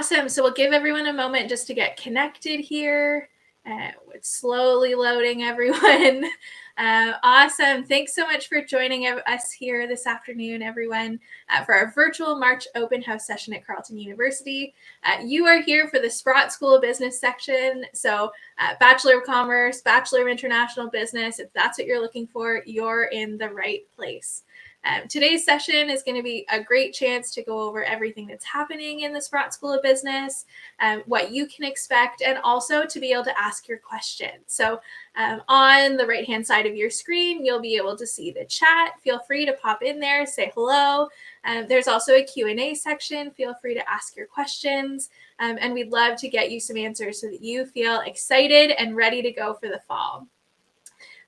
Awesome. So we'll give everyone a moment just to get connected here. It's slowly loading, everyone. Awesome. Thanks so much for joining us here this afternoon, everyone, for our virtual March open house session at Carleton University. You are here for the Sprott School of Business section. So Bachelor of Commerce, Bachelor of International Business, if that's what you're looking for, you're in the right place. Today's session is going to be a great chance to go over everything that's happening in the Sprott School of Business, what you can expect, and also to be able to ask your questions. So on the right-hand side of your screen, you'll be able to see the chat. Feel free to pop in there, say hello. There's also a Q&A section. Feel free to ask your questions, and we'd love to get you some answers so that you feel excited and ready to go for the fall.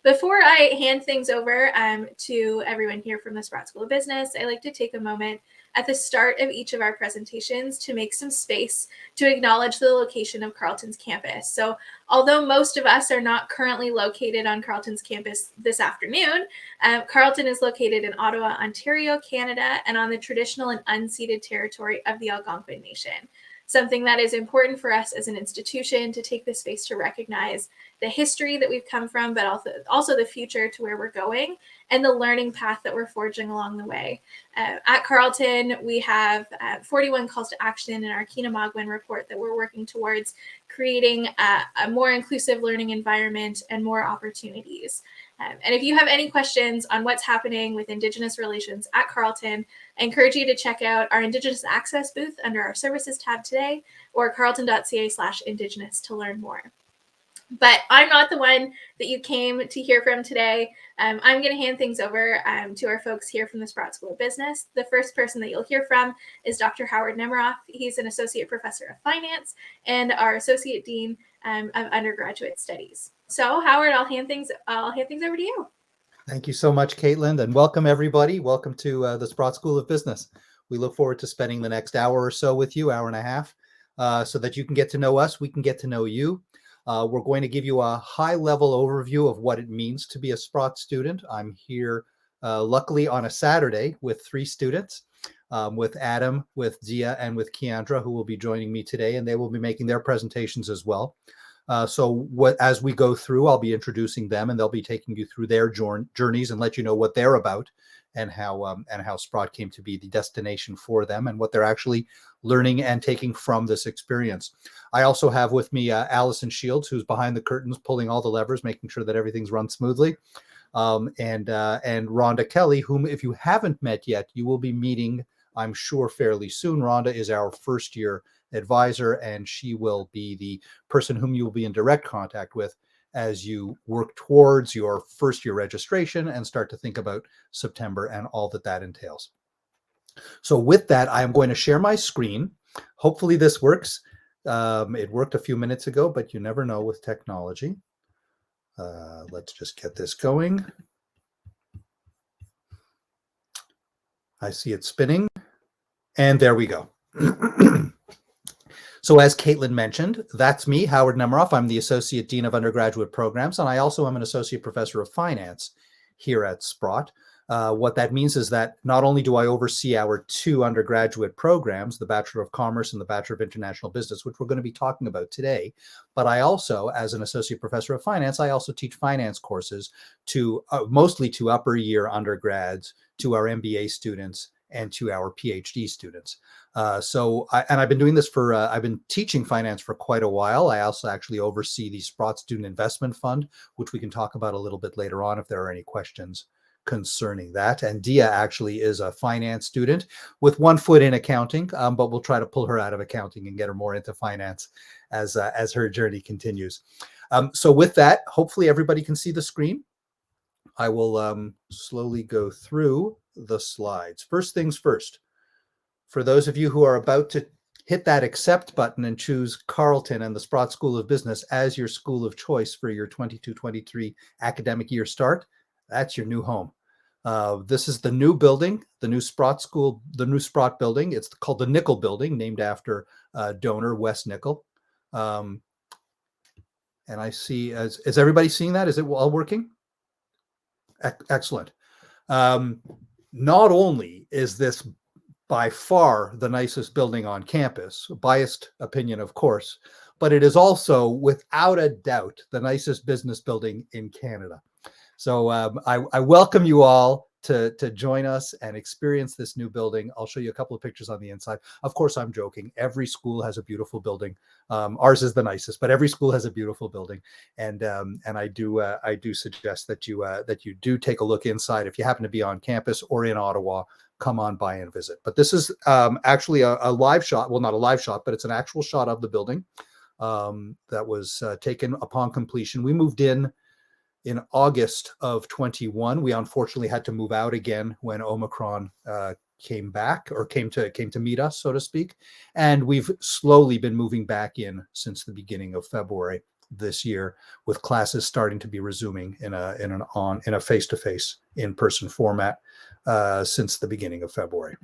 Before I hand things over to everyone here from the Sprott School of Business, I like to take a moment at the start of each of our presentations to make some space to acknowledge the location of Carleton's campus. So although most of us are not currently located on Carleton's campus this afternoon, Carleton is located in Ottawa, Ontario, Canada, and on the traditional and unceded territory of the Algonquin Nation. Something that is important for us as an institution to take the space to recognize the history that we've come from, but also the future to where we're going and the learning path that we're forging along the way. At Carleton, we have 41 calls to action in our Keenamagwin report that we're working towards creating a more inclusive learning environment and more opportunities. And if you have any questions on what's happening with Indigenous relations at Carleton, I encourage you to check out our Indigenous Access booth under our Services tab today, or carleton.ca/Indigenous to learn more. But I'm not the one that you came to hear from today. I'm going to hand things over to our folks here from the Sprott School of Business. The first person that you'll hear from is Dr. Howard Nemeroff. He's an Associate Professor of Finance and our Associate Dean of Undergraduate Studies. So Howard, I'll hand things over to you. Thank you so much, Caitlin, and welcome everybody. Welcome to the Sprott School of Business. We look forward to spending the next hour or so with you, hour and a half, so that you can get to know us, we can get to know you. We're going to give you a high-level overview of what it means to be a Sprott student. I'm here, luckily, on a Saturday with 3 students, with Adam, with Deca, and with Keandra, who will be joining me today, and they will be making their presentations as well. As we go through, I'll be introducing them, and they'll be taking you through their journeys and let you know what they're about and how Sprott came to be the destination for them and what they're actually learning and taking from this experience. I also have with me Allison Shields, who's behind the curtains, pulling all the levers, making sure that everything's run smoothly, and Rhonda Kelly, whom, if you haven't met yet, you will be meeting, I'm sure, fairly soon. Rhonda is our first year advisor, and she will be the person whom you will be in direct contact with as you work towards your first year registration and start to think about September and all that entails. So with that, I am going to share my screen. Hopefully this works. It worked a few minutes ago, but you never know with technology. Let's just get this going. I see it spinning, and there we go. So as Caitlin mentioned, that's me, Howard Nemeroff. I'm the Associate Dean of Undergraduate Programs, and I also am an Associate Professor of Finance here at Sprott. What that means is that not only do I oversee our 2 undergraduate programs, the Bachelor of Commerce and the Bachelor of International Business, which we're going to be talking about today, but I also, as an Associate Professor of Finance, I also teach finance courses to mostly to upper year undergrads, to our MBA students, and to our PhD students. I've been doing this for, I've been teaching finance for quite a while. I also actually oversee the Sprott Student Investment Fund, which we can talk about a little bit later on if there are any questions concerning that. And Deca actually is a finance student with 1 foot in accounting, but we'll try to pull her out of accounting and get her more into finance as her journey continues. So with that, hopefully everybody can see the screen. I will slowly go through the slides. First things first, for those of you who are about to hit that accept button and choose Carleton and the Sprott School of Business as your school of choice for your 22-23 academic year start, that's your new home. This is the new building, the new Sprott School, the new Sprott building. It's called the Nickel Building, named after donor Wes Nickel. And I see, is everybody seeing that? Is it all working? Excellent. Not only is this by far the nicest building on campus, biased opinion, of course, but it is also without a doubt the nicest business building in Canada. So I welcome you all to join us and experience this new building. I'll show you a couple of pictures on the inside. Of course, I'm joking. Every school has a beautiful building. Ours is the nicest, but every school has a beautiful building. And I do suggest that you do take a look inside. If you happen to be on campus or in Ottawa, come on by and visit. But this is actually a live shot. Well, not a live shot, but it's an actual shot of the building that was taken upon completion. We moved in August of 21. We unfortunately had to move out again when Omicron came back, or came to meet us, so to speak. And we've slowly been moving back in since the beginning of February this year, with classes starting to be resuming in a face-to-face, in-person format since the beginning of February.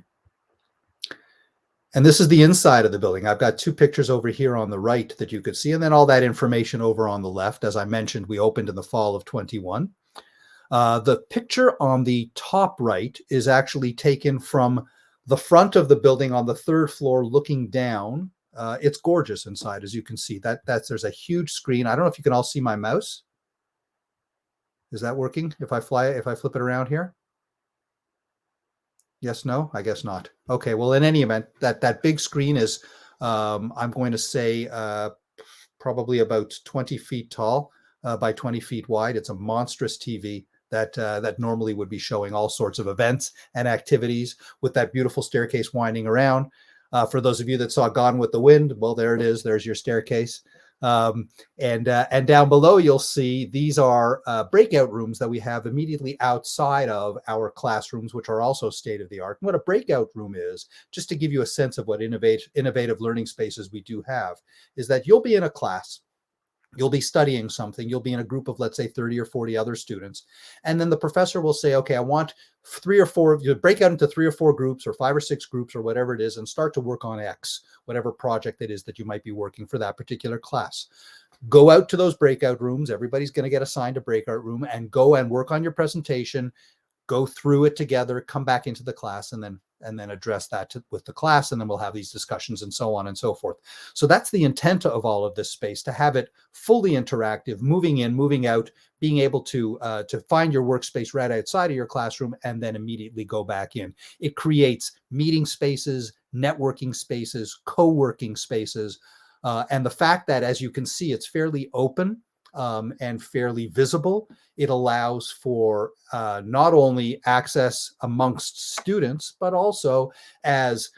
And this is the inside of the building. I've got two pictures over here on the right that you could see, and then all that information over on the left. As I mentioned, we opened in the fall of 21. The picture on the top right is actually taken from the front of the building on the third floor looking down. It's gorgeous inside, as you can see. There's a huge screen. I don't know if you can all see my mouse. Is that working? If I flip it around here? Yes, no, I guess not. Okay, well, in any event, that big screen is, I'm going to say, probably about 20 feet tall by 20 feet wide. It's a monstrous TV that normally would be showing all sorts of events and activities, with that beautiful staircase winding around. For those of you that saw Gone with the Wind, well, there it is. There's your staircase. And down below, you'll see these are breakout rooms that we have immediately outside of our classrooms, which are also state-of-the-art. And what a breakout room is, just to give you a sense of what innovative learning spaces we do have, is that you'll be in a class. You'll be studying something. You'll be in a group of, let's say, 30 or 40 other students. And then the professor will say, okay, I want 3 or 4 of you to break out into 3 or 4 groups, or 5 or 6 groups, or whatever it is, and start to work on X, whatever project it is that you might be working for that particular class. Go out to those breakout rooms. Everybody's going to get assigned a breakout room, and go and work on your presentation, go through it together, come back into the class, and then address that with the class, and then we'll have these discussions and so on and so forth. So that's the intent of all of this space, to have it fully interactive, moving in, moving out, being able to find your workspace right outside of your classroom and then immediately go back in. It creates meeting spaces, networking spaces, co-working spaces, and the fact that, as you can see, it's fairly open and fairly visible. It allows for not only access amongst students, but also as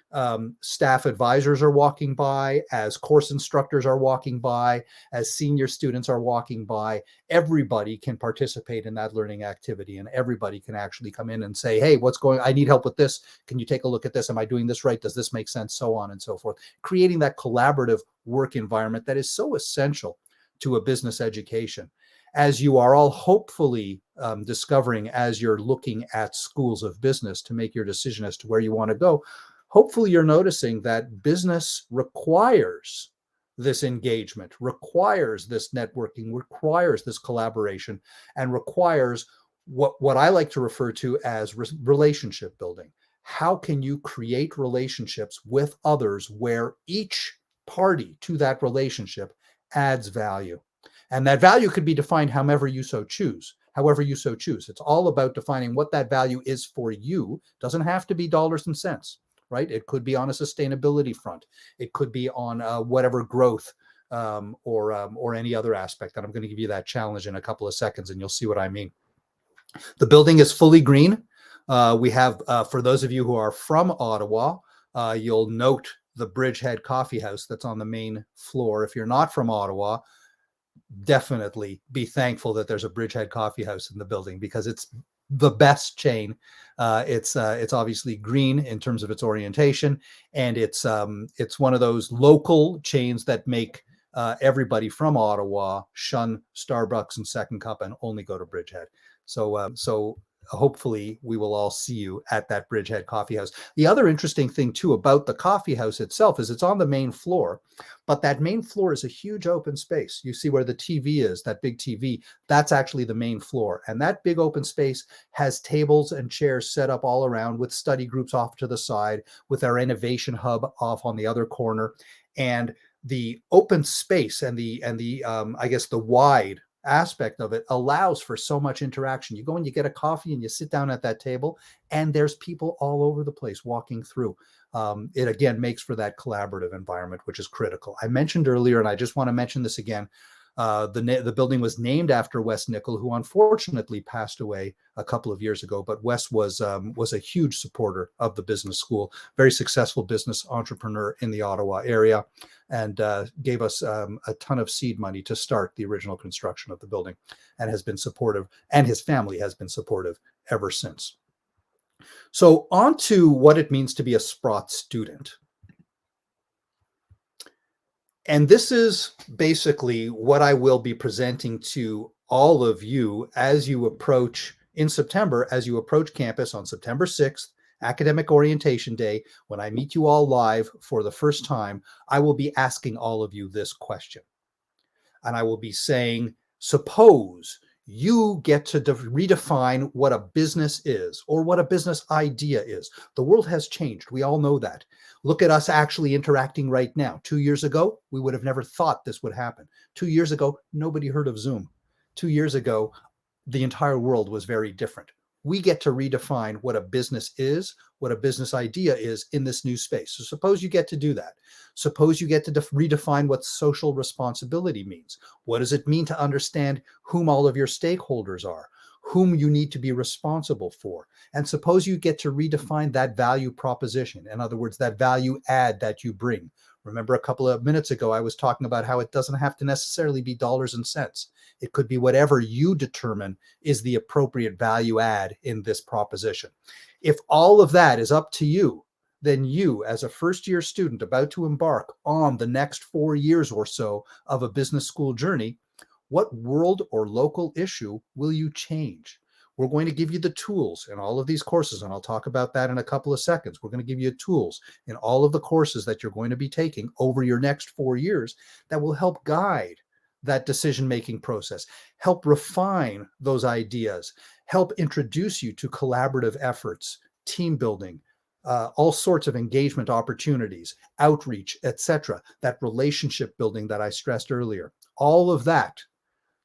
staff advisors are walking by, as course instructors are walking by, as senior students are walking by. Everybody can participate in that learning activity, and everybody can actually come in and say, hey, what's going on? I need help with this. Can you take a look at this? Am I doing this right? Does this make sense? So on and so forth. Creating that collaborative work environment that is so essential to a business education, as you are all hopefully discovering as you're looking at schools of business to make your decision as to where you want to go. Hopefully you're noticing that business requires this engagement, requires this networking, requires this collaboration, and requires what I like to refer to as relationship building. How can you create relationships with others where each party to that relationship adds value? And that value could be defined however you so choose. It's all about defining what that value is for you. Doesn't have to be dollars and cents, right? It could be on a sustainability front. It could be on whatever growth or any other aspect. And I'm going to give you that challenge in a couple of seconds, and you'll see what I mean. The building is fully green. We have, for those of you who are from Ottawa, you'll note the Bridgehead Coffee House that's on the main floor. If you're not from Ottawa, definitely be thankful that there's a Bridgehead Coffee House in the building, because it's the best chain. It's obviously green in terms of its orientation, and it's one of those local chains that make everybody from Ottawa shun Starbucks and Second Cup and only go to Bridgehead. So hopefully we will all see you at that Bridgehead Coffee House. The other interesting thing too about the coffee house itself is it's on the main floor, but that main floor is a huge open space. You see where the TV is, that big TV, that's actually the main floor. And that big open space has tables and chairs set up all around with study groups off to the side, with our innovation hub off on the other corner. And the open space and the I guess the wide aspect of it allows for so much interaction. You go and you get a coffee and you sit down at that table, and there's people all over the place walking through. It again makes for that collaborative environment, which is critical. I mentioned earlier, and I just want to mention this again, the building was named after Wes Nicol, who unfortunately passed away a couple of years ago. But Wes was a huge supporter of the business school, very successful business entrepreneur in the Ottawa area, and gave us a ton of seed money to start the original construction of the building, and has been supportive, and his family has been supportive ever since. So on to what it means to be a Sprott student. And this is basically what I will be presenting to all of you as you approach in September, as you approach campus on September 6th, Academic Orientation Day. When I meet you all live for the first time, I will be asking all of you this question. And I will be saying, suppose you get to redefine what a business is, or what a business idea is. The world has changed. We all know that. Look at us actually interacting right now. 2 years ago, we would have never thought this would happen. 2 years ago, nobody heard of Zoom. 2 years ago, the entire world was very different. We get to redefine what a business is, what a business idea is in this new space. So suppose you get to do that. Suppose you get to redefine what social responsibility means. What does it mean to understand whom all of your stakeholders are, whom you need to be responsible for? And suppose you get to redefine that value proposition. In other words, that value add that you bring. Remember a couple of minutes ago, I was talking about how it doesn't have to necessarily be dollars and cents. It could be whatever you determine is the appropriate value add in this proposition. If all of that is up to you, then you, as a first-year student about to embark on the next 4 years or so of a business school journey, what world or local issue will you change? We're going to give you the tools in all of these courses, and I'll talk about that in a couple of seconds. We're going to give you tools in all of the courses that you're going to be taking over your next 4 years that will help guide that decision-making process, help refine those ideas, help introduce you to collaborative efforts, team building, all sorts of engagement opportunities, outreach, etc., that relationship building that I stressed earlier. All of that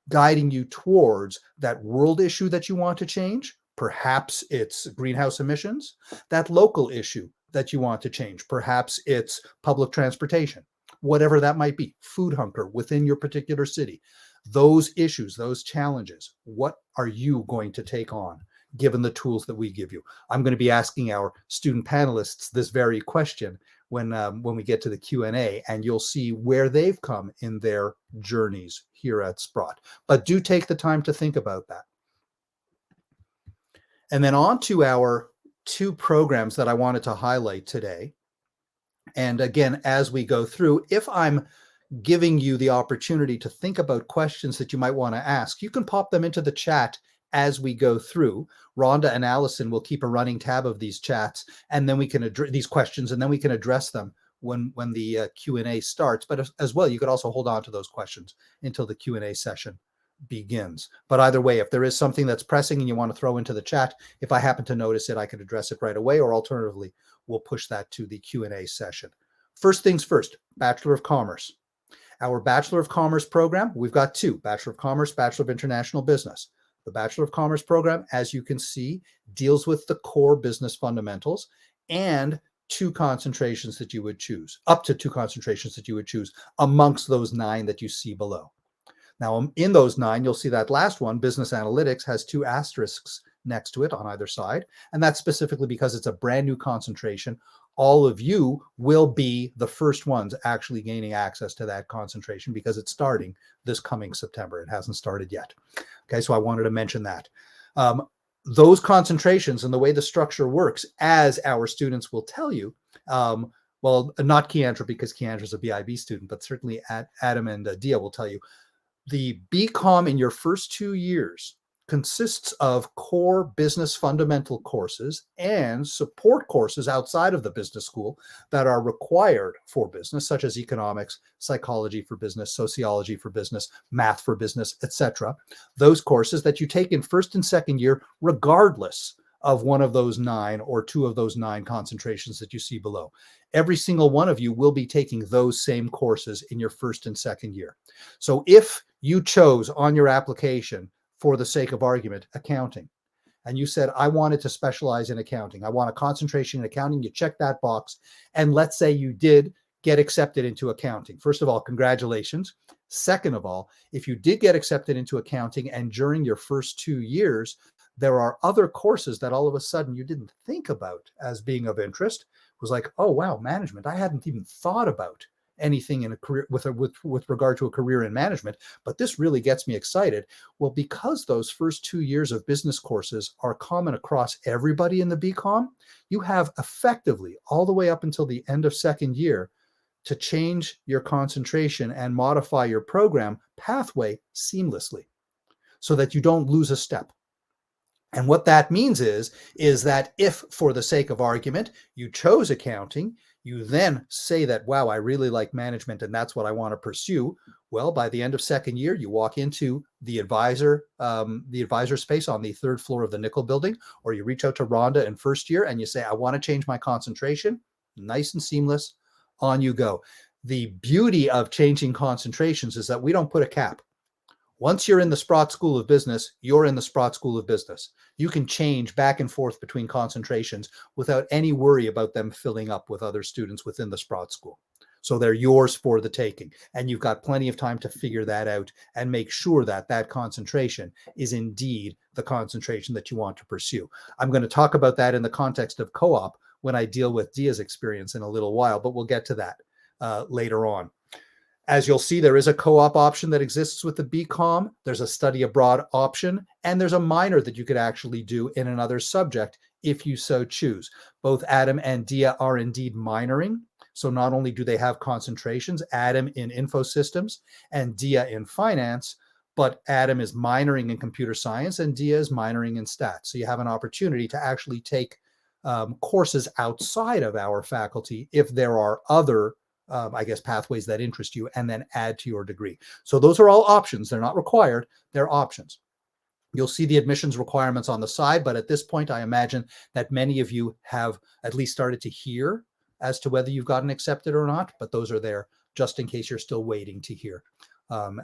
guiding you towards that world issue that you want to change. Perhaps it's greenhouse emissions. That local issue that you want to change. Perhaps it's public transportation, whatever that might be, food hunger within your particular city. Those issues, those challenges, what are you going to take on given the tools that we give you? I'm going to be asking our student panelists this very question when we get to the Q&A, and you'll see where they've come in their journeys here at Sprott. But do take the time to think about that. And then on to our 2 programs that I wanted to highlight today. And again, as we go through, if I'm giving you the opportunity to think about questions that you might want to ask, you can pop them into the chat as we go through. Rhonda and Allison will keep a running tab of these chats, and then we can address these questions, and then we can address them when the Q&A starts. But as well, you could also hold on to those questions until the Q&A session begins. But either way, if there is something that's pressing and you want to throw into the chat, if I happen to notice it, I can address it right away, or alternatively, we'll push that to the Q&A session. First things first, Bachelor of Commerce. Our Bachelor of Commerce program, we've got 2, Bachelor of Commerce, Bachelor of International Business. The Bachelor of Commerce program, as you can see, deals with the core business fundamentals and 2 concentrations that you would choose, up to 2 concentrations that you would choose amongst those 9 that you see below. Now, in those 9, you'll see that last one, Business Analytics, has 2 asterisks next to it on either side. And that's specifically because it's a brand new concentration. All of you will be the first ones actually gaining access to that concentration because it's starting this coming September. It hasn't started yet. Okay, so I wanted to mention that. Those concentrations and the way the structure works, as our students will tell you, well, not Keandra, because Keandra's a BIB student, but certainly Adam and Dia will tell you, the BCom in your first 2 years consists of core business fundamental courses and support courses outside of the business school that are required for business, such as economics, psychology for business, sociology for business, math for business, etc. Those courses that you take in first and second year, regardless of one of those 9 or 2 of those 9 concentrations that you see below. Every single one of you will be taking those same courses in your first and second year. So if you chose on your application, for the sake of argument, accounting, and you said, I wanted to specialize in accounting, I want a concentration in accounting, you check that box, and let's say you did get accepted into accounting. First of all, congratulations. Second of all, if you did get accepted into accounting and during your first 2 years, there are other courses that all of a sudden you didn't think about as being of interest, it was like, oh, wow, management. I hadn't even thought about anything in a career with regard to a career in management, but this really gets me excited. Well, because those first 2 years of business courses are common across everybody in the BCom, you have effectively all the way up until the end of second year to change your concentration and modify your program pathway seamlessly so that you don't lose a step. And what that means is that if, for the sake of argument, you chose accounting, you then say that, wow, I really like management and that's what I want to pursue. Well, by the end of second year, you walk into the advisor space on the 3rd floor of the Nickel building, or you reach out to Rhonda in first year and you say, I want to change my concentration. Nice and seamless. On you go. The beauty of changing concentrations is that we don't put a cap. Once you're in the Sprott School of Business, you're in the Sprott School of Business. You can change back and forth between concentrations without any worry about them filling up with other students within the Sprott School. So they're yours for the taking. And you've got plenty of time to figure that out and make sure that that concentration is indeed the concentration that you want to pursue. I'm going to talk about that in the context of co-op when I deal with Dia's experience in a little while, but we'll get to that later on. As you'll see, there is a co-op option that exists with the BCom. There's a study abroad option, and there's a minor that you could actually do in another subject if you so choose. Both Adam and Dia are indeed minoring. So not only do they have concentrations, Adam in info systems and Dia in finance, but Adam is minoring in computer science and Dia is minoring in stats. So you have an opportunity to actually take courses outside of our faculty if there are other pathways that interest you, and then add to your degree. So those are all options. They're not required. They're options. You'll see the admissions requirements on the side, but at this point, I imagine that many of you have at least started to hear as to whether you've gotten accepted or not, but those are there just in case you're still waiting to hear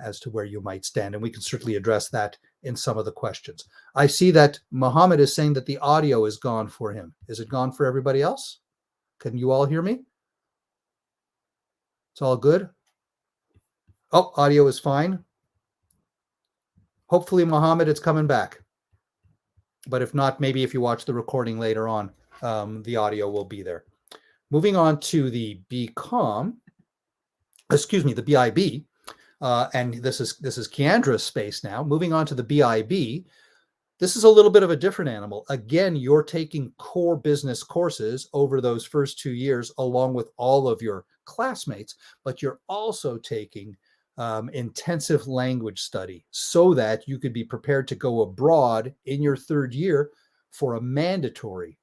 as to where you might stand. And we can certainly address that in some of the questions. I see that Mohammed is saying that the audio is gone for him. Is it gone for everybody else? Can you all hear me? It's all good. Oh, audio is fine. Hopefully, Mohammed, it's coming back. But if not, maybe if you watch the recording later on, the audio will be there. Moving on to the BCom, the BIB, and this is Keandra's space now. Moving on to the BIB, this is a little bit of a different animal. Again, you're taking core business courses over those first 2 years along with all of your classmates, but you're also taking intensive language study so that you could be prepared to go abroad in your 3rd year for a mandatory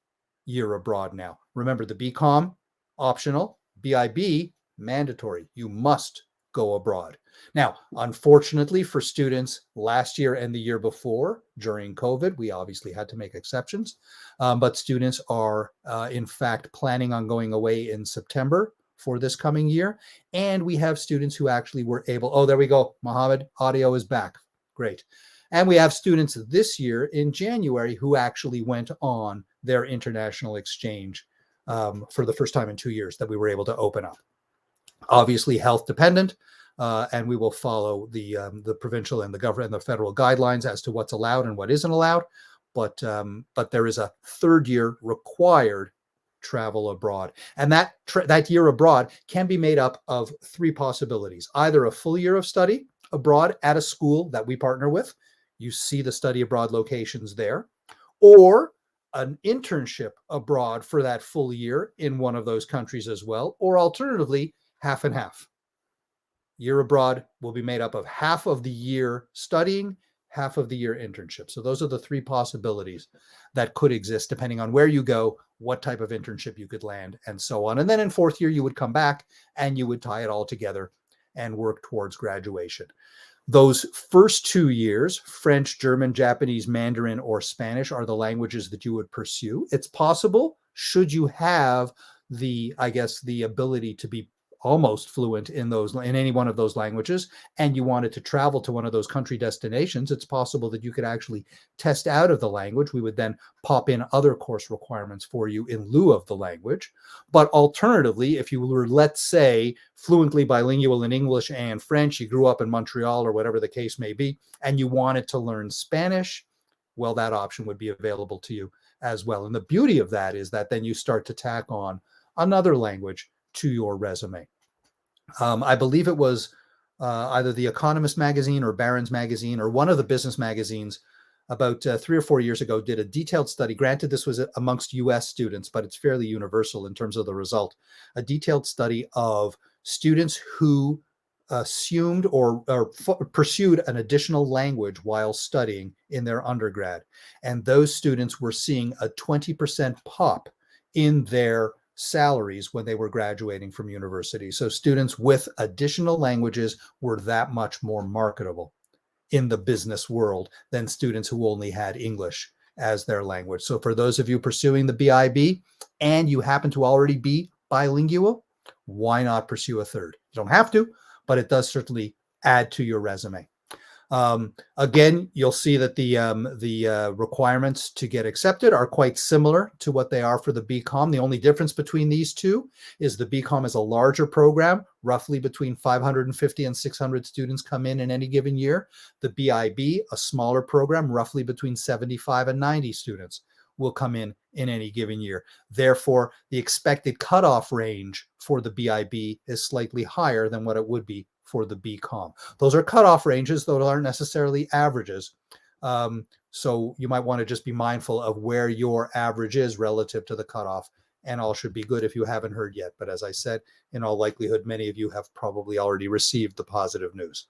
year abroad now. Remember, the BCom, optional, BIB, mandatory. You must go abroad. Now, unfortunately for students last year and the year before, during COVID, we obviously had to make exceptions, but students are in fact planning on going away in September for this coming year. And we have students who actually were able, oh, there we go, Mohammed, audio is back. Great. And we have students this year in January who actually went on their international exchange for the first time in 2 years that we were able to open up. Obviously health dependent, and we will follow the provincial and the government and the federal guidelines as to what's allowed and what isn't allowed. But there is a 3rd year required travel abroad, and that year abroad can be made up of 3 possibilities: either a full year of study abroad at a school that we partner with. You see the study abroad locations there, or an internship abroad for that full year in one of those countries as well, or alternatively, half and half. Year abroad will be made up of half of the year studying, half of the year internship. So those are the three possibilities that could exist depending on where you go, what type of internship you could land, and so on. And then in fourth year, you would come back and you would tie it all together and work towards graduation. Those first 2 years, French, German, Japanese, Mandarin, or Spanish, are the languages that you would pursue. It's possible, should you have the ability to be almost fluent in any one of those languages, and you wanted to travel to one of those country destinations, it's possible that you could actually test out of the language. We would then pop in other course requirements for you in lieu of the language. But alternatively, if you were, let's say, fluently bilingual in English and French, you grew up in Montreal or whatever the case may be, and you wanted to learn Spanish, well, that option would be available to you as well. And the beauty of that is that then you start to tack on another language to your resume. I believe it was either The Economist magazine or Barron's magazine or one of the business magazines about 3 or 4 years ago did a detailed study. Granted, this was amongst US students, but it's fairly universal in terms of the result. A detailed study of students who assumed or pursued an additional language while studying in their undergrad. And those students were seeing a 20% pop in their salaries when they were graduating from university. So students with additional languages were that much more marketable in the business world than students who only had English as their language. So for those of you pursuing the BIB and you happen to already be bilingual, why not pursue a third? You don't have to, but it does certainly add to your resume. Again, you'll see that the requirements to get accepted are quite similar to what they are for the BCom. The only difference between these two is the BCom is a larger program, roughly between 550 and 600 students come in any given year. The BIB, a smaller program, roughly between 75 and 90 students will come in any given year. Therefore, the expected cutoff range for the BIB is slightly higher than what it would be for the BCom. Those are cutoff ranges, though aren't necessarily averages. So you might want to just be mindful of where your average is relative to the cutoff, and all should be good if you haven't heard yet. But as I said, in all likelihood, many of you have probably already received the positive news.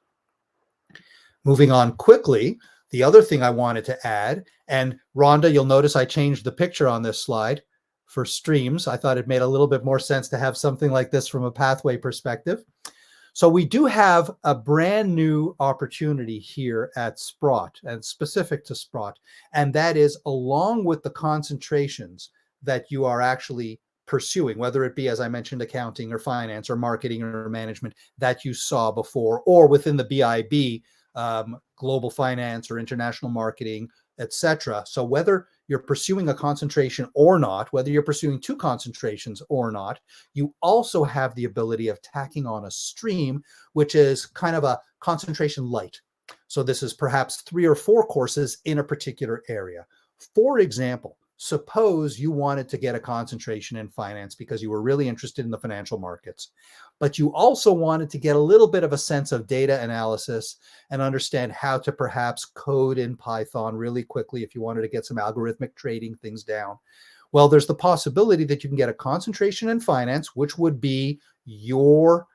Moving on quickly, the other thing I wanted to add, and Rhonda, you'll notice I changed the picture on this slide for streams. I thought it made a little bit more sense to have something like this from a pathway perspective. So we do have a brand new opportunity here at Sprott, and specific to Sprott, and that is along with the concentrations that you are actually pursuing, whether it be, as I mentioned, accounting or finance or marketing or management that you saw before, or within the BIB, global finance or international marketing, etc. So whether you're pursuing a concentration or not, whether you're pursuing two concentrations or not, you also have the ability of tacking on a stream, which is kind of a concentration light. So this is perhaps 3 or 4 courses in a particular area. For example, suppose you wanted to get a concentration in finance because you were really interested in the financial markets, but you also wanted to get a little bit of a sense of data analysis and understand how to perhaps code in Python really quickly if you wanted to get some algorithmic trading things down. Well, there's the possibility that you can get a concentration in finance, which would be your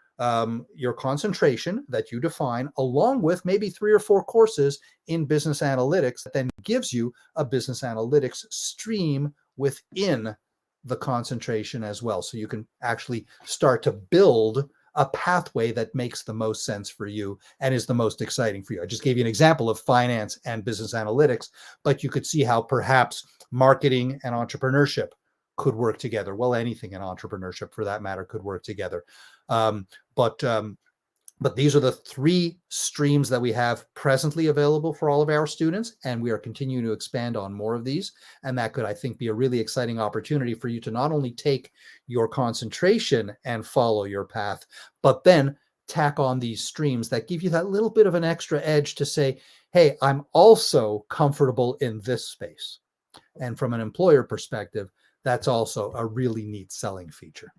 concentration that you define, along with maybe 3 or 4 courses in business analytics that then gives you a business analytics stream within the concentration as well. So you can actually start to build a pathway that makes the most sense for you and is the most exciting for you. I just gave you an example of finance and business analytics, but you could see how perhaps marketing and entrepreneurship could work together. Well, anything in entrepreneurship for that matter could work together. But these are the 3 streams that we have presently available for all of our students, and we are continuing to expand on more of these. And that could, I think, be a really exciting opportunity for you to not only take your concentration and follow your path, but then tack on these streams that give you that little bit of an extra edge to say, hey, I'm also comfortable in this space. And from an employer perspective, that's also a really neat selling feature.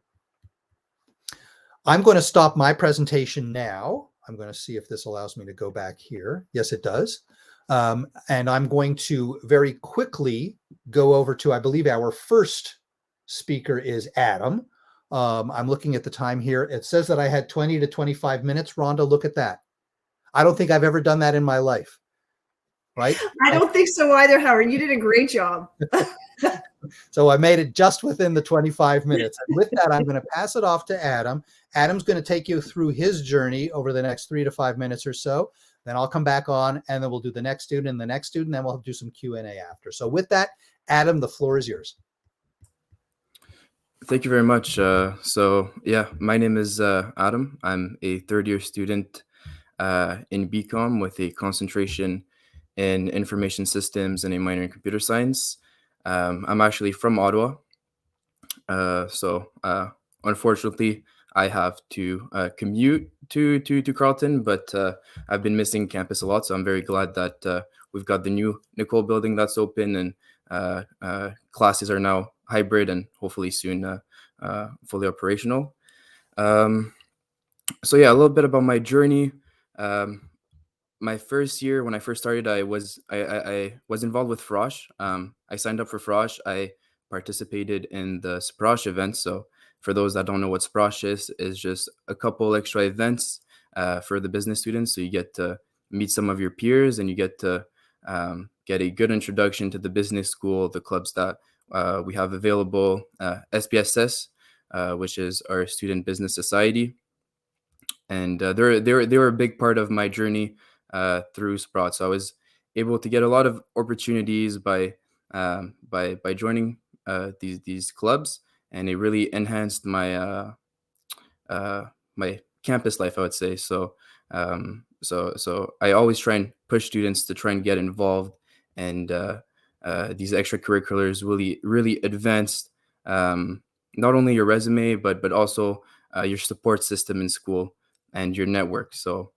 I'm going to stop my presentation now. I'm going to see if this allows me to go back here. Yes, it does. And I'm going to very quickly go over to, I believe our first speaker is Adam. I'm looking at the time here. It says that I had 20 to 25 minutes. Rhonda, look at that. I don't think I've ever done that in my life. right? I don't think so either, Howard. You did a great job. So I made it just within the 25 minutes. And with that, I'm going to pass it off to Adam. Adam's going to take you through his journey over the next 3 to 5 minutes or so. Then I'll come back on, and then we'll do the next student and the next student, and then we'll do some Q&A after. So with that, Adam, the floor is yours. Thank you very much. So yeah, my name is Adam. I'm a third-year student in BCom with a concentration in information systems and a minor in computer science. I'm actually from Ottawa. So unfortunately, I have to commute to Carleton, but I've been missing campus a lot. So I'm very glad that we've got the new Nicole building that's open, and classes are now hybrid and hopefully soon fully operational. So yeah, a little bit about my journey. My first year, when I first started, I was involved with Frosh. I signed up for Frosh. I participated in the Sprott event. So for those that don't know what Sprott is just a couple extra events for the business students. So you get to meet some of your peers, and you get to get a good introduction to the business school, the clubs that we have available, SPSS, which is our Student Business Society. And they were a big part of my journey through Sprott. So I was able to get a lot of opportunities by joining these clubs, and it really enhanced my my campus life, I would say. So so I always try and push students to try and get involved, and these extracurriculars really advanced not only your resume but also your support system in school and your network. So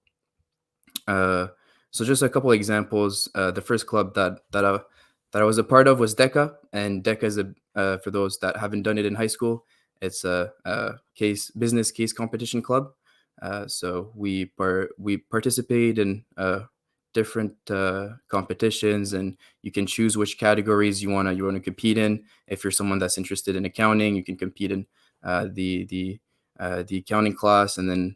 so just a couple of examples. The first club that I was a part of was Deca, and Deca is for those that haven't done it in high school, it's a business case competition club. So we participate in different competitions, and you can choose which categories you wanna compete in. If you're someone that's interested in accounting, you can compete in the accounting class, and then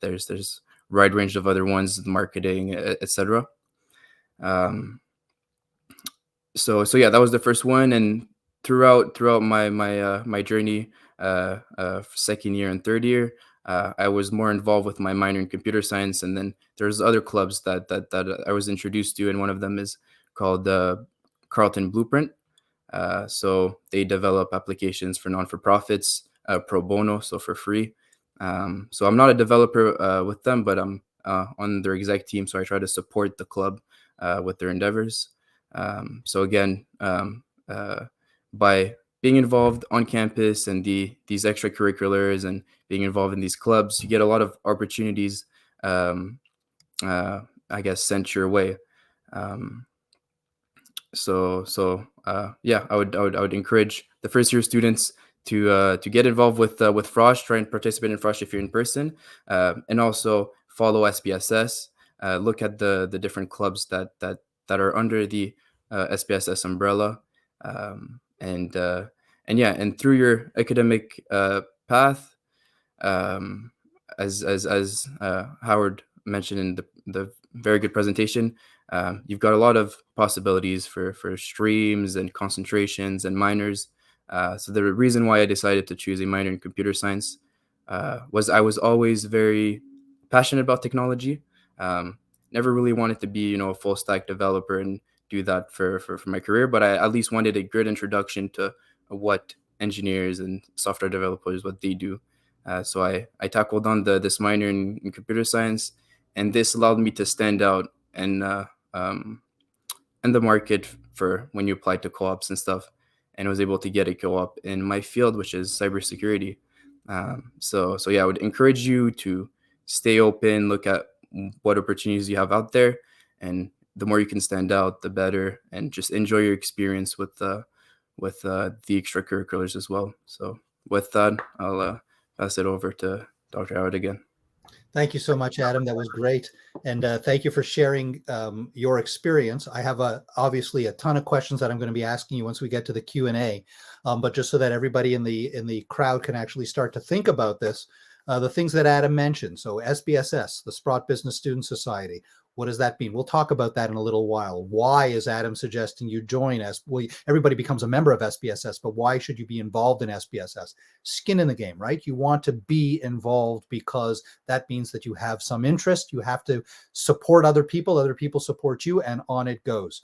there's wide range of other ones, marketing, etc. So yeah, that was the first one, and throughout my journey, second year and third year, I was more involved with my minor in computer science, and then there's other clubs that I was introduced to, and one of them is called Carlton Blueprint. So they develop applications for non-for-profits pro bono, so for free. So I'm not a developer with them, but I'm on their exec team, so I try to support the club with their endeavors. So again, by being involved on campus and these extracurriculars and being involved in these clubs, you get a lot of opportunities, I guess, sent your way. So yeah, I would encourage the first year students to get involved with Frosh, try and participate in Frosh if you're in person, and also follow SPSS. Look at the different clubs that are under the SPSS umbrella, and yeah, and through your academic path, as Howard mentioned in the very good presentation, you've got a lot of possibilities for streams and concentrations and minors. So the reason why I decided to choose a minor in computer science was I was always very passionate about technology. Never really wanted to be, a full stack developer and do that for my career, but I at least wanted a good introduction to what engineers and software developers, what they do. So I tackled on this minor in computer science, and this allowed me to stand out and in the market for when you apply to co-ops and stuff, and was able to get a co-op in my field, which is cybersecurity. So yeah, I would encourage you to stay open, look at what opportunities you have out there, and the more you can stand out, the better, and just enjoy your experience with the extracurriculars as well. So with that, I'll pass it over to Dr. Howard again. Thank you so much, Adam. That was great. And thank you for sharing your experience. I have obviously a ton of questions that I'm going to be asking you once we get to the Q&A. But just so that everybody in the crowd can actually start to think about this, the things that Adam mentioned. So SBSS, the Sprott Business Student Society. What does that mean? We'll talk about that in a little while. Why is Adam suggesting you join us? Well, everybody becomes a member of SPSS, but why should you be involved in SPSS? Skin in the game, right? You want to be involved because that means that you have some interest. You have to support other people support you, and on it goes.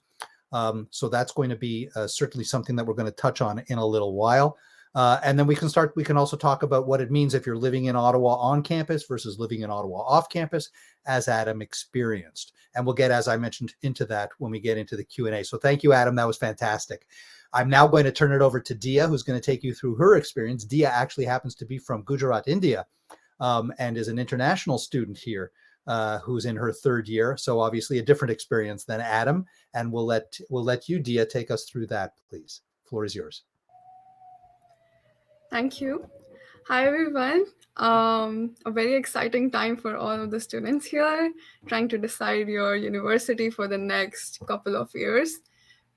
So that's going to be certainly something that we're going to touch on in a little while. And then we can also talk about what it means if you're living in Ottawa on campus versus living in Ottawa off campus, as Adam experienced. And we'll get, as I mentioned, into that when we get into the Q&A. So thank you, Adam. That was fantastic. I'm now going to turn it over to Deca, who's going to take you through her experience. Deca actually happens to be from Gujarat, India, and is an international student here, who's in her third year. So obviously a different experience than Adam. And we'll let you, Deca, take us through that, please. Floor is yours. Thank you. Hi, everyone. A very exciting time for all of the students here, trying to decide your university for the next couple of years.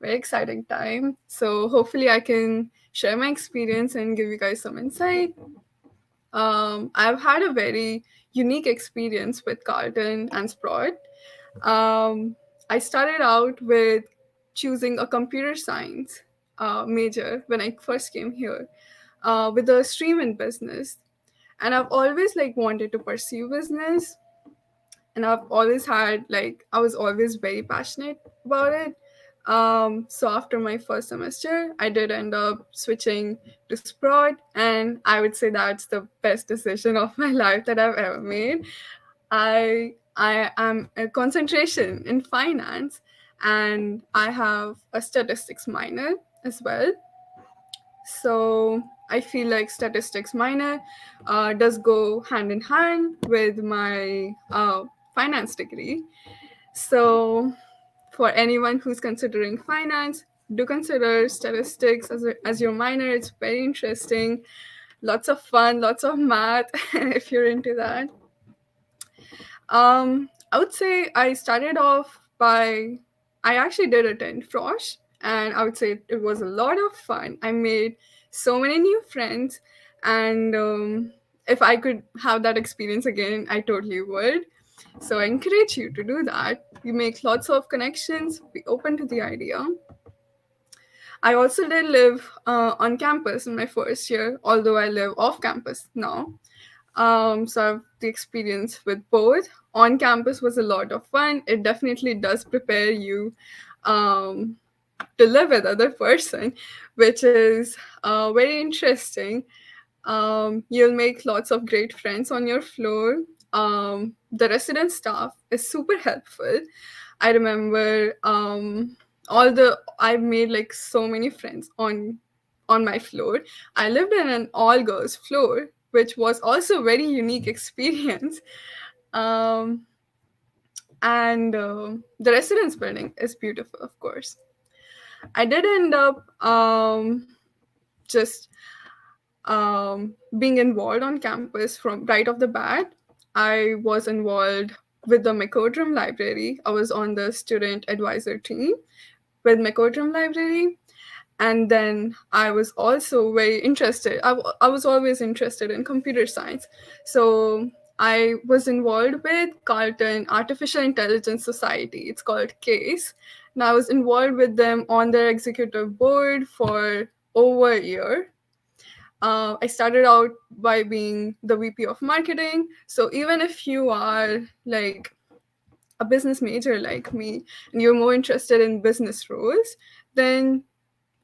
Very exciting time. So hopefully I can share my experience and give you guys some insight. I've had a very unique experience with Carleton and Sprott. I started out with choosing a computer science major when I first came here, with a stream in business. And I've always wanted to pursue business. And I've always had I was always very passionate about it. So after my first semester, I did end up switching to Sprott, and I would say that's the best decision of my life that I've ever made. I am a concentration in finance, and I have a statistics minor as well. So I feel like statistics minor does go hand in hand with my finance degree. So for anyone who's considering finance, do consider statistics as your minor. It's very interesting. Lots of fun, lots of math if you're into that. I would say I started off I actually did attend Frosh, and I would say it was a lot of fun. I made so many new friends, and if I could have that experience again, I totally would. So I encourage you to do that. You make lots of connections, be open to the idea. I also did live on campus in my first year, although I live off campus now. So I have the experience with both. On campus was a lot of fun. It definitely does prepare you to live with other person, which is very interesting. You'll make lots of great friends on your floor. The resident staff is super helpful. I remember I've made so many friends on my floor. I lived in an all girls floor, which was also a very unique experience. And the residence building is beautiful, of course. I did end up just being involved on campus from right off the bat. I was involved with the McCordrum Library. I was on the student advisor team with McCordrum Library. And then I was also very interested. I was always interested in computer science. So I was involved with Carlton Artificial Intelligence Society. It's called CASE. And I was involved with them on their executive board for over a year. I started out by being the VP of marketing. So even if you are a business major like me and you're more interested in business roles, then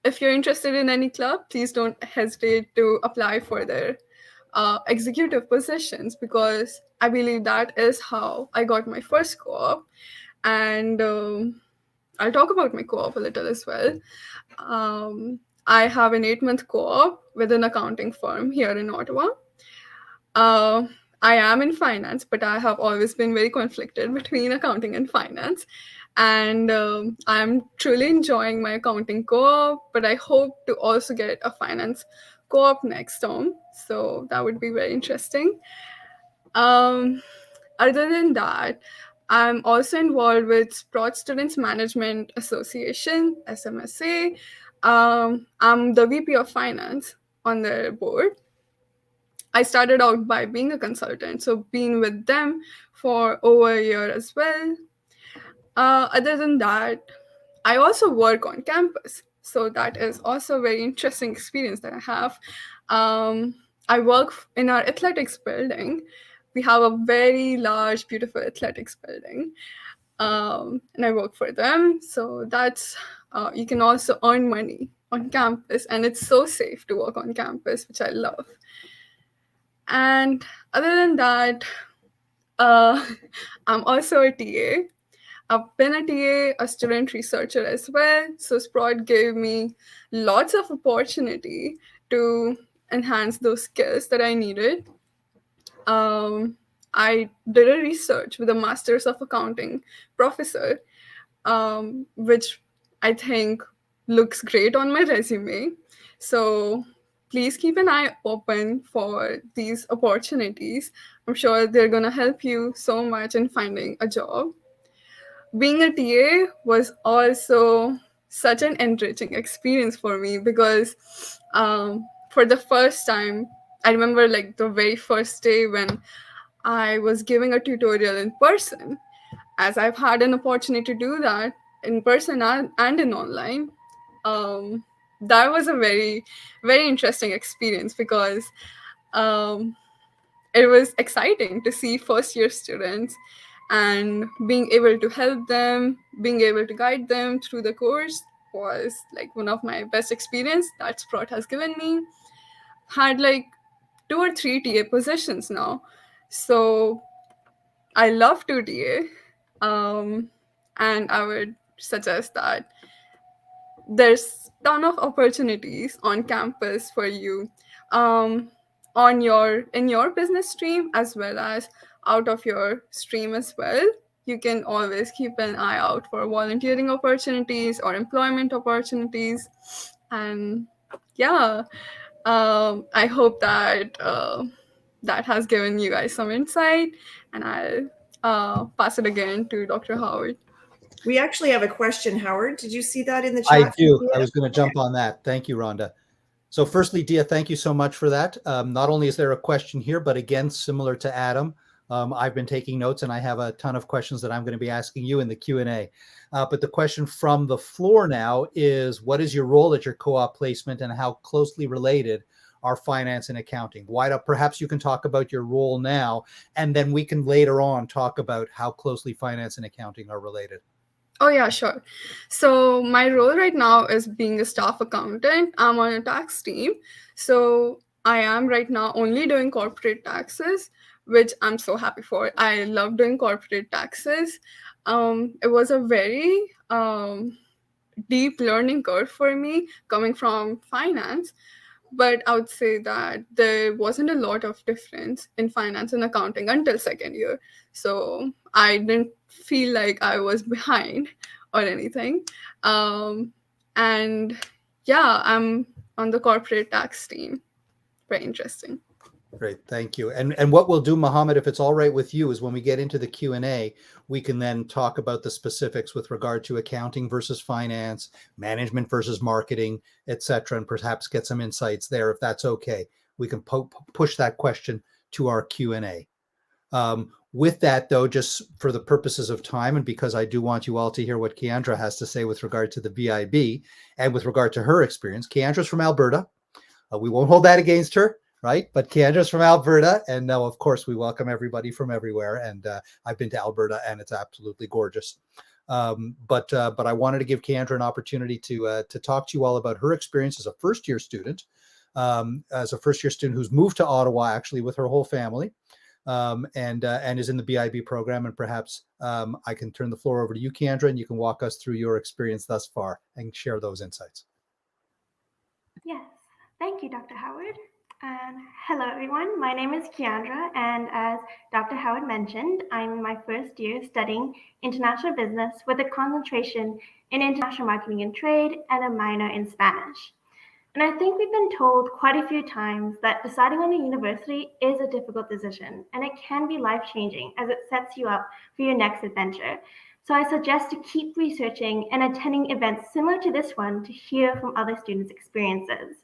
if you're interested in any club, please don't hesitate to apply for their executive positions, because I believe that is how I got my first co-op. And I'll talk about my co-op a little as well. I have an 8-month co-op with an accounting firm here in Ottawa. I am in finance, but I have always been very conflicted between accounting and finance. And I'm truly enjoying my accounting co-op, but I hope to also get a finance co-op next term. So that would be very interesting. Other than that, I'm also involved with Sprott Students Management Association, SMSA. I'm the VP of Finance on their board. I started out by being a consultant, so being with them for over a year as well. Other than that, I also work on campus. So that is also a very interesting experience that I have. I work in our athletics building. We have a very large, beautiful athletics building. And I work for them. So that's, you can also earn money on campus. And it's so safe to work on campus, which I love. And other than that, uh, I'm also a TA. I've been a TA, a student researcher as well. So Sprott gave me lots of opportunity to enhance those skills that I needed. I did a research with a Masters of Accounting professor, which I think looks great on my resume. So please keep an eye open for these opportunities. I'm sure they're going to help you so much in finding a job. Being a TA was also such an enriching experience for me because for the first time, I remember like the very first day when I was giving a tutorial in person, as I've had an opportunity to do that in person and in online. Um, that was a very, very interesting experience because um, it was exciting to see first year students and being able to help them, being able to guide them through the course was like one of my best experience that Sprott has given me. Had like 2 or 3 TA positions now. So I love to TA. And I would suggest that there's ton of opportunities on campus for you, um, on your in your business stream as well as out of your stream as well. You can always keep an eye out for volunteering opportunities or employment opportunities. And yeah, I hope that that has given you guys some insight. And I'll pass it again to Dr. Howard. We actually have a question, Howard. Did you see that in the I chat? do. I was going to jump on that. Thank you, Rhonda. So firstly, Dia, thank you so much for that. Not only is there a question here, but again, similar to Adam, I've been taking notes and I have a ton of questions that I'm going to be asking you in the Q&A. But the question from the floor now is, what is your role at your co-op placement and how closely related are finance and accounting? Perhaps you can talk about your role now, and then we can later on talk about how closely finance and accounting are related. Oh, yeah, sure. So my role right now is being a staff accountant. I'm on a tax team. So I am right now only doing corporate taxes, which I'm so happy for. I love doing corporate taxes. It was a very deep learning curve for me coming from finance. But I would say that there wasn't a lot of difference in finance and accounting until second year. So I didn't feel like I was behind or anything. And yeah, I'm on the corporate tax team. Very interesting. Great, thank you. And what we'll do, Mohammed, if it's all right with you, is when we get into the Q&A, we can then talk about the specifics with regard to accounting versus finance, management versus marketing, etc., and perhaps get some insights there if that's okay. We can push that question to our Q&A. With that, though, just for the purposes of time, and because I do want you all to hear what Keandra has to say with regard to the VIB and with regard to her experience. Keandra's from Alberta. We won't hold that against her. Right. But Keandra's from Alberta. And now, of course, we welcome everybody from everywhere. And I've been to Alberta and it's absolutely gorgeous. But I wanted to give Keandra an opportunity to talk to you all about her experience as a first year student, who's moved to Ottawa, actually, with her whole family and is in the BIB program. And perhaps I can turn the floor over to you, Keandra, and you can walk us through your experience thus far and share those insights. Yes. Thank you, Dr. Howard. Hello, everyone. My name is Keandra, and as Dr. Howard mentioned, I'm in my first year studying international business with a concentration in international marketing and trade and a minor in Spanish. And I think we've been told quite a few times that deciding on a university is a difficult decision, and it can be life-changing as it sets you up for your next adventure. So I suggest to keep researching and attending events similar to this one to hear from other students' experiences.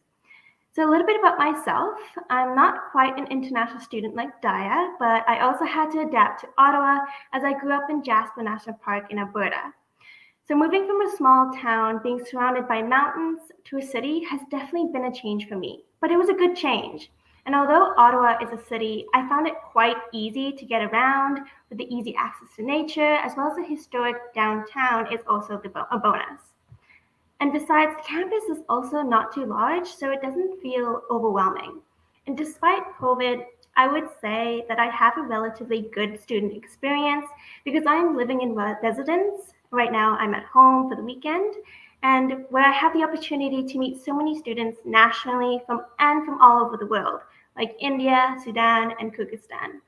So a little bit about myself. I'm not quite an international student like Daya, but I also had to adapt to Ottawa as I grew up in Jasper National Park in Alberta. So moving from a small town, being surrounded by mountains, to a city has definitely been a change for me, but it was a good change. And although Ottawa is a city, I found it quite easy to get around with the easy access to nature, as well as the historic downtown is also a bonus. And besides, the campus is also not too large, so it doesn't feel overwhelming. And despite COVID, I would say that I have a relatively good student experience because I'm living in residence. Right now, I'm at home for the weekend, and where I have the opportunity to meet so many students nationally from all over the world, like India, Sudan, and Kyrgyzstan.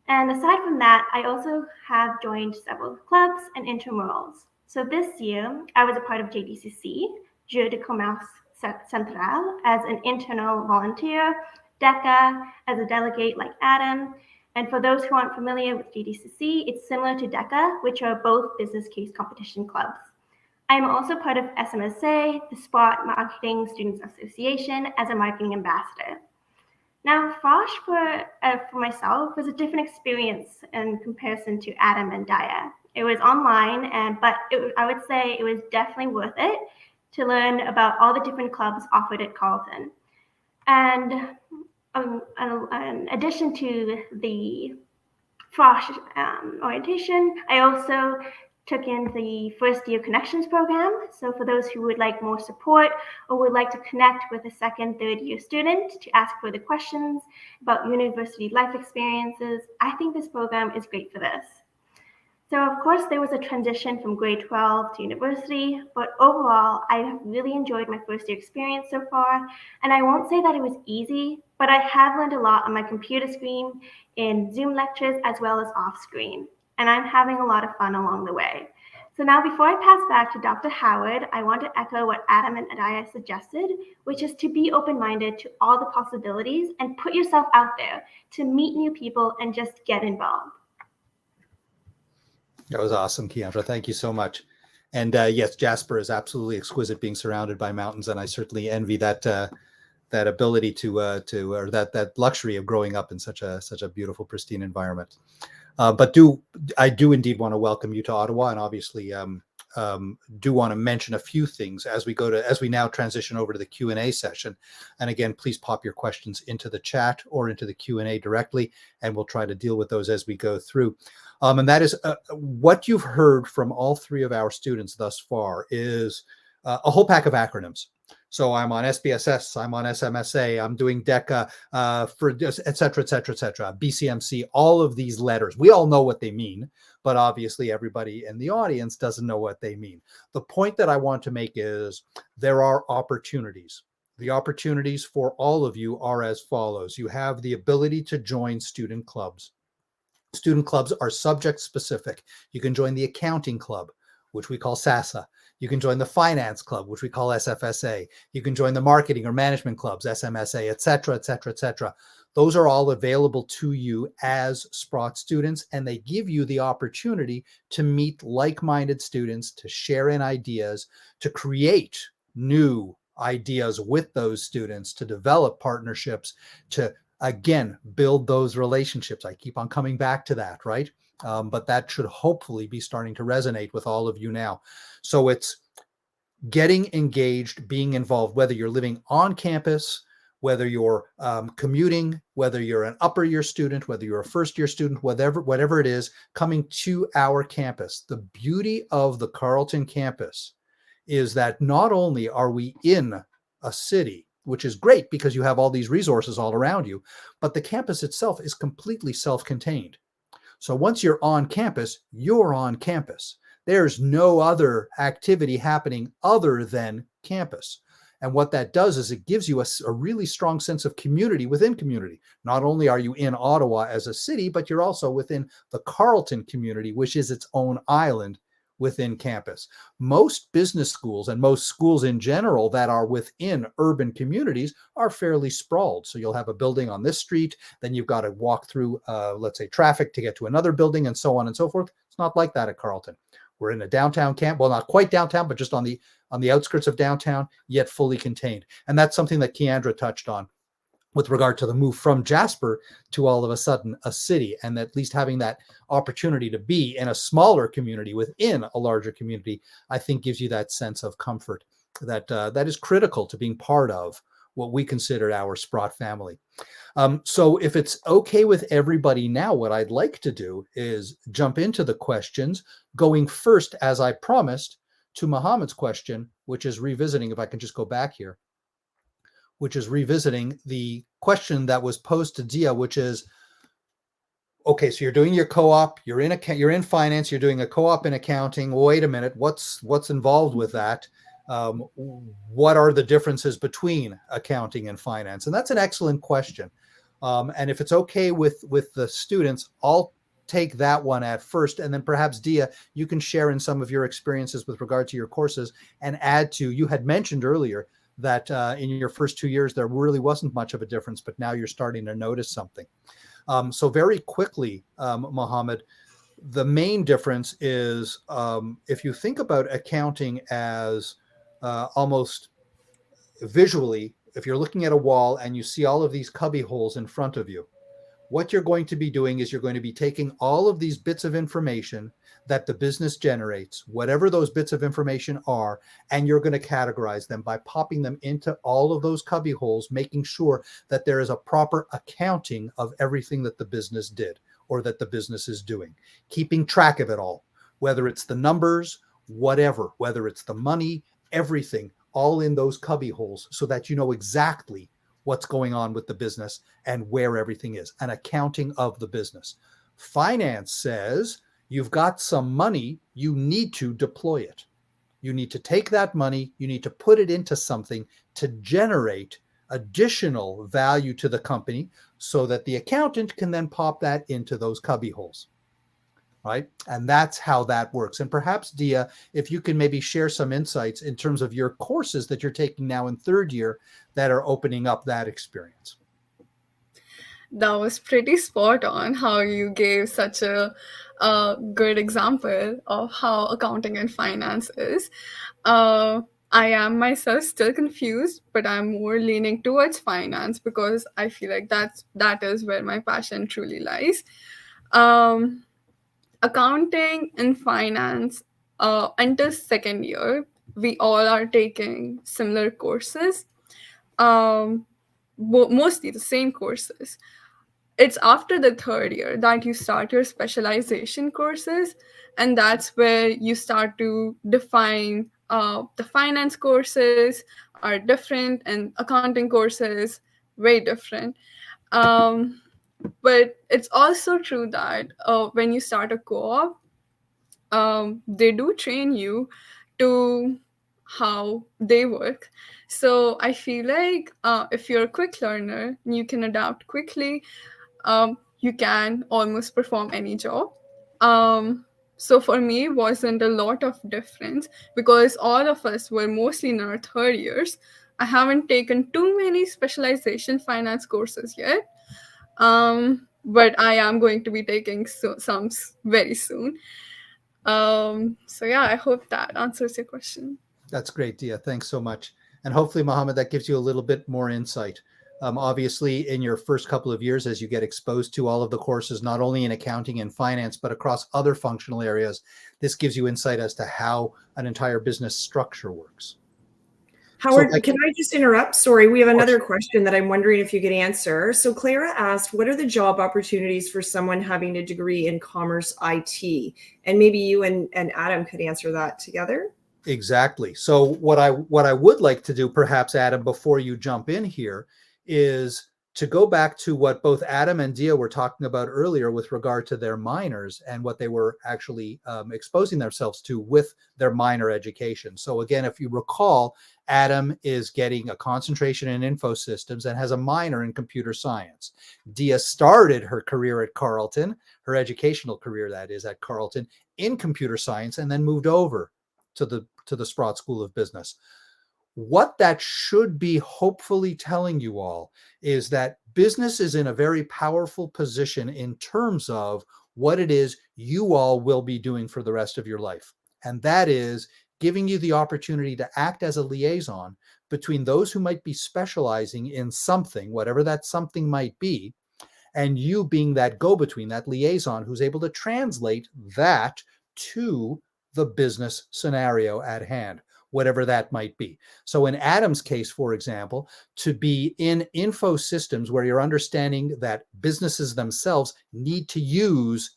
And aside from that, I also have joined several clubs and intramurals. So this year, I was a part of JDCC, Jeu de Commerce Central, as an internal volunteer, Deca as a delegate like Adam. And for those who aren't familiar with JDCC, it's similar to Deca, which are both business case competition clubs. I'm also part of SMSA, the Sprott Marketing Students Association, as a marketing ambassador. Now, Frosh for myself was a different experience in comparison to Adam and Daya. It was online, but I would say it was definitely worth it to learn about all the different clubs offered at Carleton. And in addition to the Frosh orientation, I also took in the first year connections program. So for those who would like more support or would like to connect with a second, third year student to ask further questions about university life experiences, I think this program is great for this. So of course there was a transition from grade 12 to university, but overall I have really enjoyed my first year experience so far. And I won't say that it was easy, but I have learned a lot on my computer screen in Zoom lectures as well as off screen. And I'm having a lot of fun along the way. So now before I pass back to Dr. Howard, I want to echo what Adam and Adaya suggested, which is to be open-minded to all the possibilities and put yourself out there to meet new people and just get involved. That was awesome, Keandra. Thank you so much. And yes, Jasper is absolutely exquisite being surrounded by mountains. And I certainly envy that that ability or that luxury of growing up in such a beautiful, pristine environment. But I do indeed want to welcome you to Ottawa, and obviously do want to mention a few things as we now transition over to the Q&A session. And again, please pop your questions into the chat or into the Q&A directly, and we'll try to deal with those as we go through. And that is what you've heard from all three of our students thus far is a whole pack of acronyms. So I'm on SPSS, I'm on SMSA, I'm doing Deca, for et cetera, et cetera, et cetera, BCMC, all of these letters. We all know what they mean, but obviously everybody in the audience doesn't know what they mean. The point that I want to make is there are opportunities. The opportunities for all of you are as follows. You have the ability to join student clubs. Student clubs are subject specific. You can join the accounting club, which we call SASA. You can join the finance club, which we call SFSA. You can join the marketing or management clubs, SMSA, et cetera, et cetera, et cetera. Those are all available to you as Sprott students, and they give you the opportunity to meet like-minded students, to share in ideas, to create new ideas with those students, to develop partnerships, to, again, build those relationships. I keep on coming back to that, right? But that should hopefully be starting to resonate with all of you now. So it's getting engaged, being involved, whether you're living on campus, whether you're commuting, whether you're an upper year student, whether you're a first year student, whatever it is, coming to our campus. The beauty of the Carleton campus is that not only are we in a city, which is great because you have all these resources all around you, but the campus itself is completely self-contained. So once you're on campus, you're on campus. There's no other activity happening other than campus. And what that does is it gives you a really strong sense of community within community. Not only are you in Ottawa as a city, but you're also within the Carleton community, which is its own island within campus. Most business schools and most schools in general that are within urban communities are fairly sprawled. So you'll have a building on this street, then you've got to walk through, let's say, traffic to get to another building and so on and so forth. It's not like that at Carleton. We're in a downtown camp, well, not quite downtown, but just on the outskirts of downtown, yet fully contained. And that's something that Keandra touched on with regard to the move from Jasper to all of a sudden a city, and at least having that opportunity to be in a smaller community within a larger community, I think gives you that sense of comfort that is critical to being part of what we consider our Sprott family. So if it's okay with everybody now, what I'd like to do is jump into the questions, going first, as I promised, to Mohammed's question, which is revisiting, if I can just go back here, which is revisiting the question that was posed to Dia, which is, okay, so you're doing your co-op, you're in finance, you're doing a co-op in accounting. Wait a minute, what's involved with that? What are the differences between accounting and finance? And that's an excellent question. And if it's okay with the students, I'll take that one at first. And then perhaps, Dia, you can share in some of your experiences with regard to your courses and add to, you had mentioned earlier that in your first 2 years, there really wasn't much of a difference, but now you're starting to notice something. So very quickly, Mohammed, the main difference is if you think about accounting as almost visually, if you're looking at a wall and you see all of these cubby holes in front of you, what you're going to be doing is you're going to be taking all of these bits of information that the business generates, whatever those bits of information are, and you're going to categorize them by popping them into all of those cubby holes, making sure that there is a proper accounting of everything that the business did or that the business is doing, keeping track of it all, whether it's the numbers, whatever, whether it's the money, everything, all in those cubby holes so that you know exactly what's going on with the business and where everything is, an accounting of the business. Finance says you've got some money, you need to deploy it. You need to take that money, you need to put it into something to generate additional value to the company so that the accountant can then pop that into those cubby holes. Right? And that's how that works. And perhaps, Dia, if you can maybe share some insights in terms of your courses that you're taking now in third year that are opening up that experience. That was pretty spot on how you gave such a good example of how accounting and finance is. I am myself still confused, but I'm more leaning towards finance because I feel like that is where my passion truly lies. Accounting and finance, until second year, we all are taking similar courses, mostly the same courses. It's after the third year that you start your specialization courses, and that's where you start to define the finance courses are different and accounting courses very different. But it's also true that when you start a co-op, they do train you to how they work. So I feel like if you're a quick learner, you can adapt quickly. You can almost perform any job. So for me, it wasn't a lot of difference because all of us were mostly in our third years. I haven't taken too many specialization finance courses yet. But I am going to be taking some very soon. So yeah, I hope that answers your question. That's great, Dia. Thanks so much. And hopefully, Mohammed, that gives you a little bit more insight. Obviously, in your first couple of years, as you get exposed to all of the courses, not only in accounting and finance, but across other functional areas, this gives you insight as to how an entire business structure works. Howard, can I just interrupt? Sorry, we have another question that I'm wondering if you could answer. So Clara asked, what are the job opportunities for someone having a degree in commerce IT? And maybe you and Adam could answer that together. Exactly. So what I would like to do, perhaps, Adam, before you jump in here, is to go back to what both Adam and Dia were talking about earlier with regard to their minors and what they were actually exposing themselves to with their minor education. So again, if you recall, Adam is getting a concentration in info systems and has a minor in computer science. Dia started her career at Carleton, her educational career, that is, at Carleton, in computer science, and then moved over to the Sprott School of Business. What that should be hopefully telling you all is that business is in a very powerful position in terms of what it is you all will be doing for the rest of your life. And that is giving you the opportunity to act as a liaison between those who might be specializing in something, whatever that something might be, and you being that go-between, that liaison who's able to translate that to the business scenario at hand, whatever that might be. So in Adam's case, for example, to be in info systems where you're understanding that businesses themselves need to use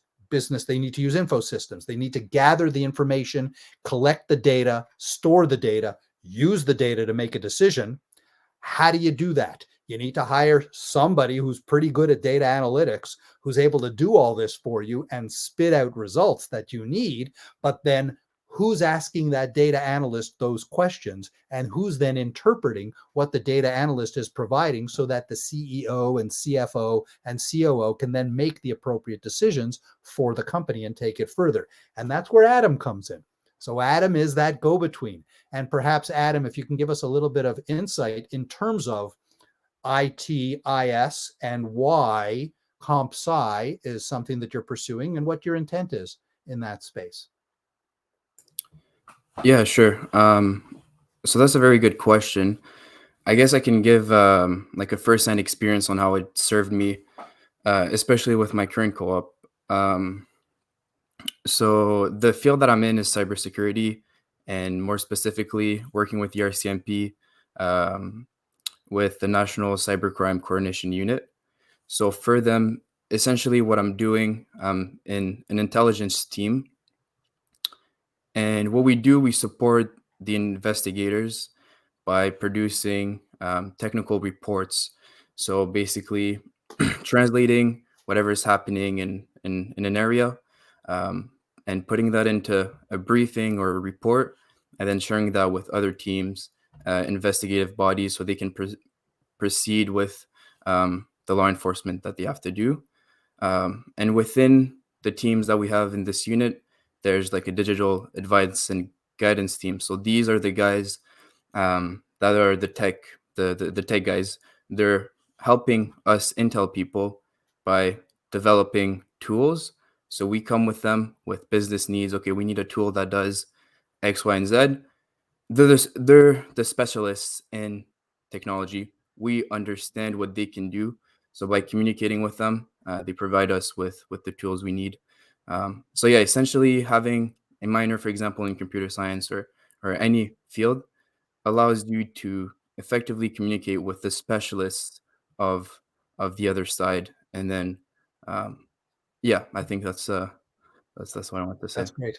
they need to use info systems. They need to gather the information, collect the data, store the data, use the data to make a decision. How do you do that? You need to hire somebody who's pretty good at data analytics, who's able to do all this for you and spit out results that you need. But then who's asking that data analyst those questions, and who's then interpreting what the data analyst is providing so that the CEO and CFO and COO can then make the appropriate decisions for the company and take it further. And that's where Adam comes in. So Adam is that go-between. And perhaps, Adam, if you can give us a little bit of insight in terms of ITIS and why Comp Sci is something that you're pursuing and what your intent is in that space. Yeah, sure. So that's a very good question. I guess I can give like a first-hand experience on how it served me, especially with my current co-op. So the field that I'm in is cybersecurity, and more specifically, working with the RCMP, with the National Cybercrime Coordination Unit. So for them, essentially what I'm doing, in an intelligence team. And what we do, we support the investigators by producing technical reports. So basically translating whatever is happening in an area, and putting that into a briefing or a report, and then sharing that with other teams, investigative bodies, so they can proceed with the law enforcement that they have to do. And within the teams that we have in this unit, there's like a digital advice and guidance team. So these are the guys that are the tech guys. They're helping us intel people by developing tools. So we come with them with business needs. Okay, we need a tool that does X, Y, and Z. They're the specialists in technology. We understand what they can do. So by communicating with them, they provide us with the tools we need. So yeah, essentially having a minor, for example, in computer science or any field allows you to effectively communicate with the specialists of the other side. And then, yeah, I think that's what I want to say. That's great.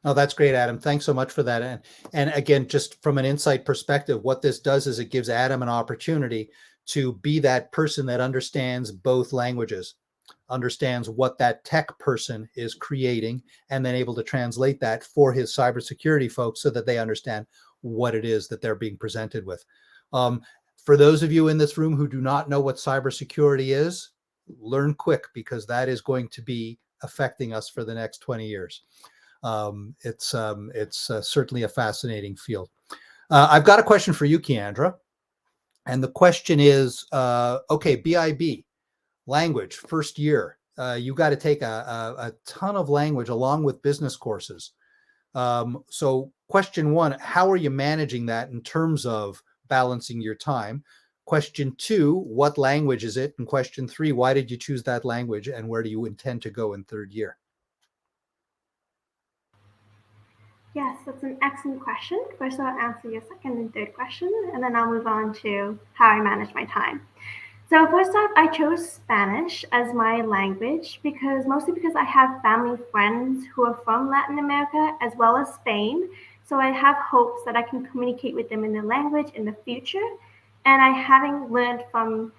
No, that's great, Adam. Thanks so much for that. And again, just from an insight perspective, what this does is it gives Adam an opportunity to be that person that understands both languages, understands what that tech person is creating, and then able to translate that for his cybersecurity folks so that they understand what it is that they're being presented with. For those of you in this room who do not know what cybersecurity is, learn quick, because that is going to be affecting us for the next 20 years. It's certainly a fascinating field. I've got a question for you, Keandra. And the question is, okay, BIB, language, first year. You got to take a ton of language along with business courses. So question one, how are you managing that in terms of balancing your time? Question two, what language is it? And question three, why did you choose that language, and where do you intend to go in third year? Yes, that's an excellent question. First, I'll answer your second and third question, and then I'll move on to how I manage my time. So first off, I chose Spanish as my language mostly because I have family friends who are from Latin America as well as Spain. So I have hopes that I can communicate with them in their language in the future. And having learned from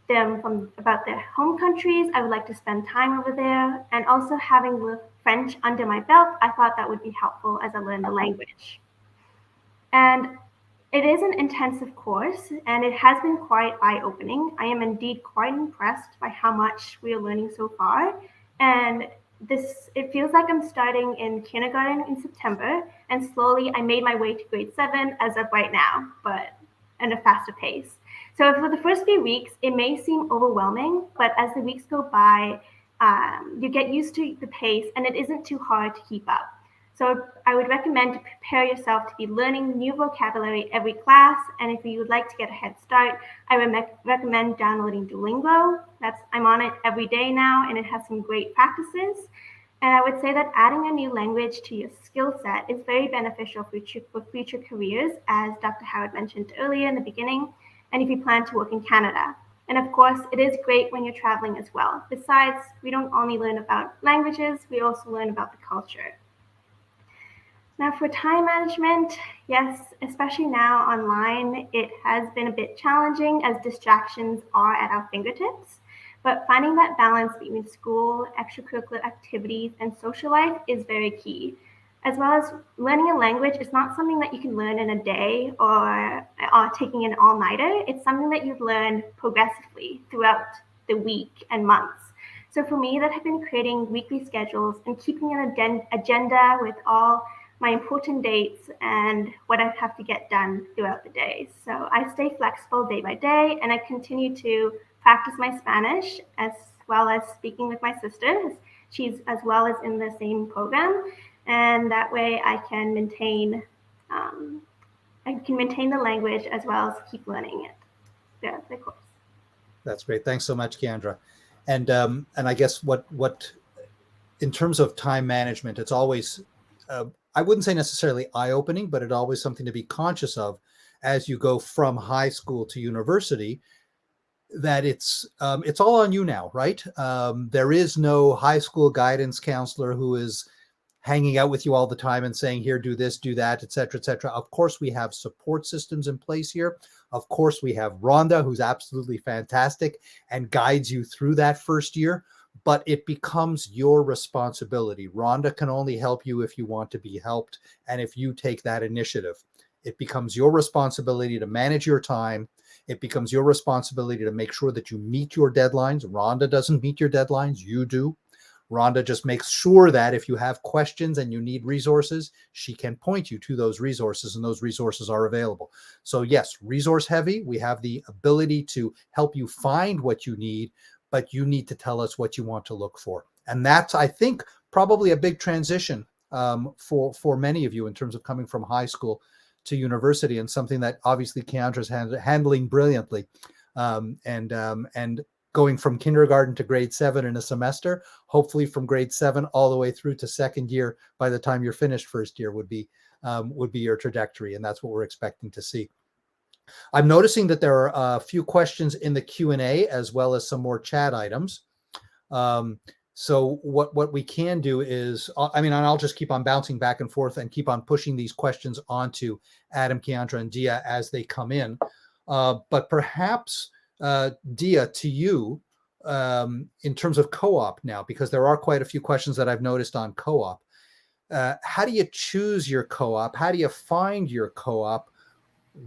them about their home countries, I would like to spend time over there. And also having the French under my belt, I thought that would be helpful as I learn the language. And it is an intensive course, and it has been quite eye-opening. I am indeed quite impressed by how much we are learning so far. And it feels like I'm starting in kindergarten in September, and slowly I made my way to grade 7 as of right now, but at a faster pace. So for the first few weeks, it may seem overwhelming, but as the weeks go by, you get used to the pace, and it isn't too hard to keep up. So I would recommend to prepare yourself to be learning new vocabulary every class. And if you would like to get a head start, I recommend downloading Duolingo. I'm on it every day now, and it has some great practices. And I would say that adding a new language to your skill set is very beneficial for future careers, as Dr. Howard mentioned earlier in the beginning, and if you plan to work in Canada. And of course, it is great when you're traveling as well. Besides, we don't only learn about languages, we also learn about the culture. Now for time management, yes, especially now online, it has been a bit challenging as distractions are at our fingertips. But finding that balance between school, extracurricular activities, and social life is very key. As well as learning a language is not something that you can learn in a day or taking an all-nighter. It's something that you learn progressively throughout the week and months. So for me, that has been creating weekly schedules and keeping an agenda with all my important dates and what I have to get done throughout the day. So I stay flexible day by day, and I continue to practice my Spanish as well as speaking with my sister. She's as well as in the same program, and that way I can maintain the language as well as keep learning it throughout the course. That's great. Thanks so much, Keandra. And I guess what in terms of time management, it's always I wouldn't say necessarily eye-opening, but it's always something to be conscious of as you go from high school to university, that it's all on you now, right? There is no high school guidance counselor who is hanging out with you all the time and saying, here, do this, do that, et cetera, et cetera. Of course, we have support systems in place here. Of course, we have Rhonda, who's absolutely fantastic and guides you through that first year. But it becomes your responsibility. Rhonda can only help you if you want to be helped and if you take that initiative. It becomes your responsibility to manage your time. It becomes your responsibility to make sure that you meet your deadlines. Rhonda doesn't meet your deadlines. You do. Rhonda just makes sure that if you have questions and you need resources, she can point you to those resources, and those resources are available. So yes, resource heavy. We have the ability to help you find what you need, but you need to tell us what you want to look for. And that's, I think, probably a big transition for many of you in terms of coming from high school to university, and something that obviously Keandra's handling brilliantly. And going from kindergarten to grade 7 in a semester, hopefully from grade 7 all the way through to second year, by the time you're finished first year would be your trajectory. And that's what we're expecting to see. I'm noticing that there are a few questions in the Q&A as well as some more chat items. So what we can do is, and I'll just keep on bouncing back and forth and keep on pushing these questions onto Adam, Keandra, and Dia as they come in. But perhaps, Dia, to you, in terms of co-op now, because there are quite a few questions that I've noticed on co-op. How do you choose your co-op? How do you find your co-op?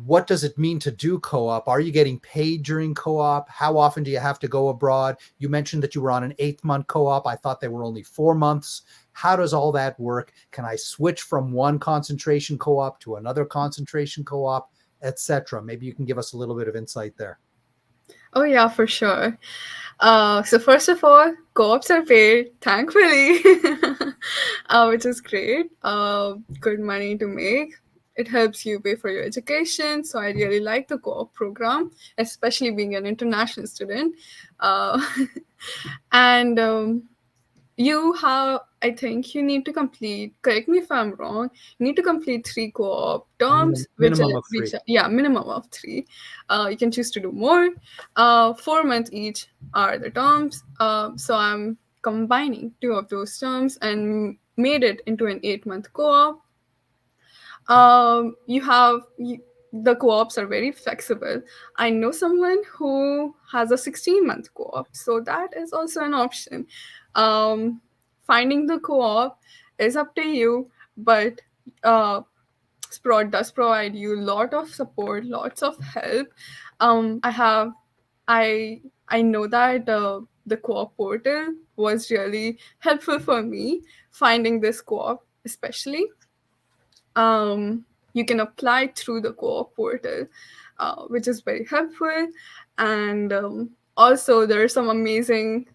What does it mean to do co-op? Are you getting paid during co-op? How often do you have to go abroad? You mentioned that you were on an 8-month co-op. I thought they were only 4 months. How does all that work? Can I switch from one concentration co-op to another concentration co-op, etc.? Maybe you can give us a little bit of insight there. Oh yeah, for sure. So first of all, co-ops are paid, thankfully, which is great. Good money to make. It helps you pay for your education. So I really like the co-op program, especially being an international student. And I think you need to complete, correct me if I'm wrong, you need to complete 3 co-op terms. Minimum of 3. Minimum of 3. You can choose to do more. 4 months each are the terms. So I'm combining 2 of those terms and made it into an 8-month co-op. The co-ops are very flexible. I know someone who has a 16-month co-op, so that is also an option. Finding the co-op is up to you, but Sprott does provide you a lot of support, lots of help. I know that the co-op portal was really helpful for me, finding this co-op especially. You can apply through the co-op portal, which is very helpful. And also there are some amazing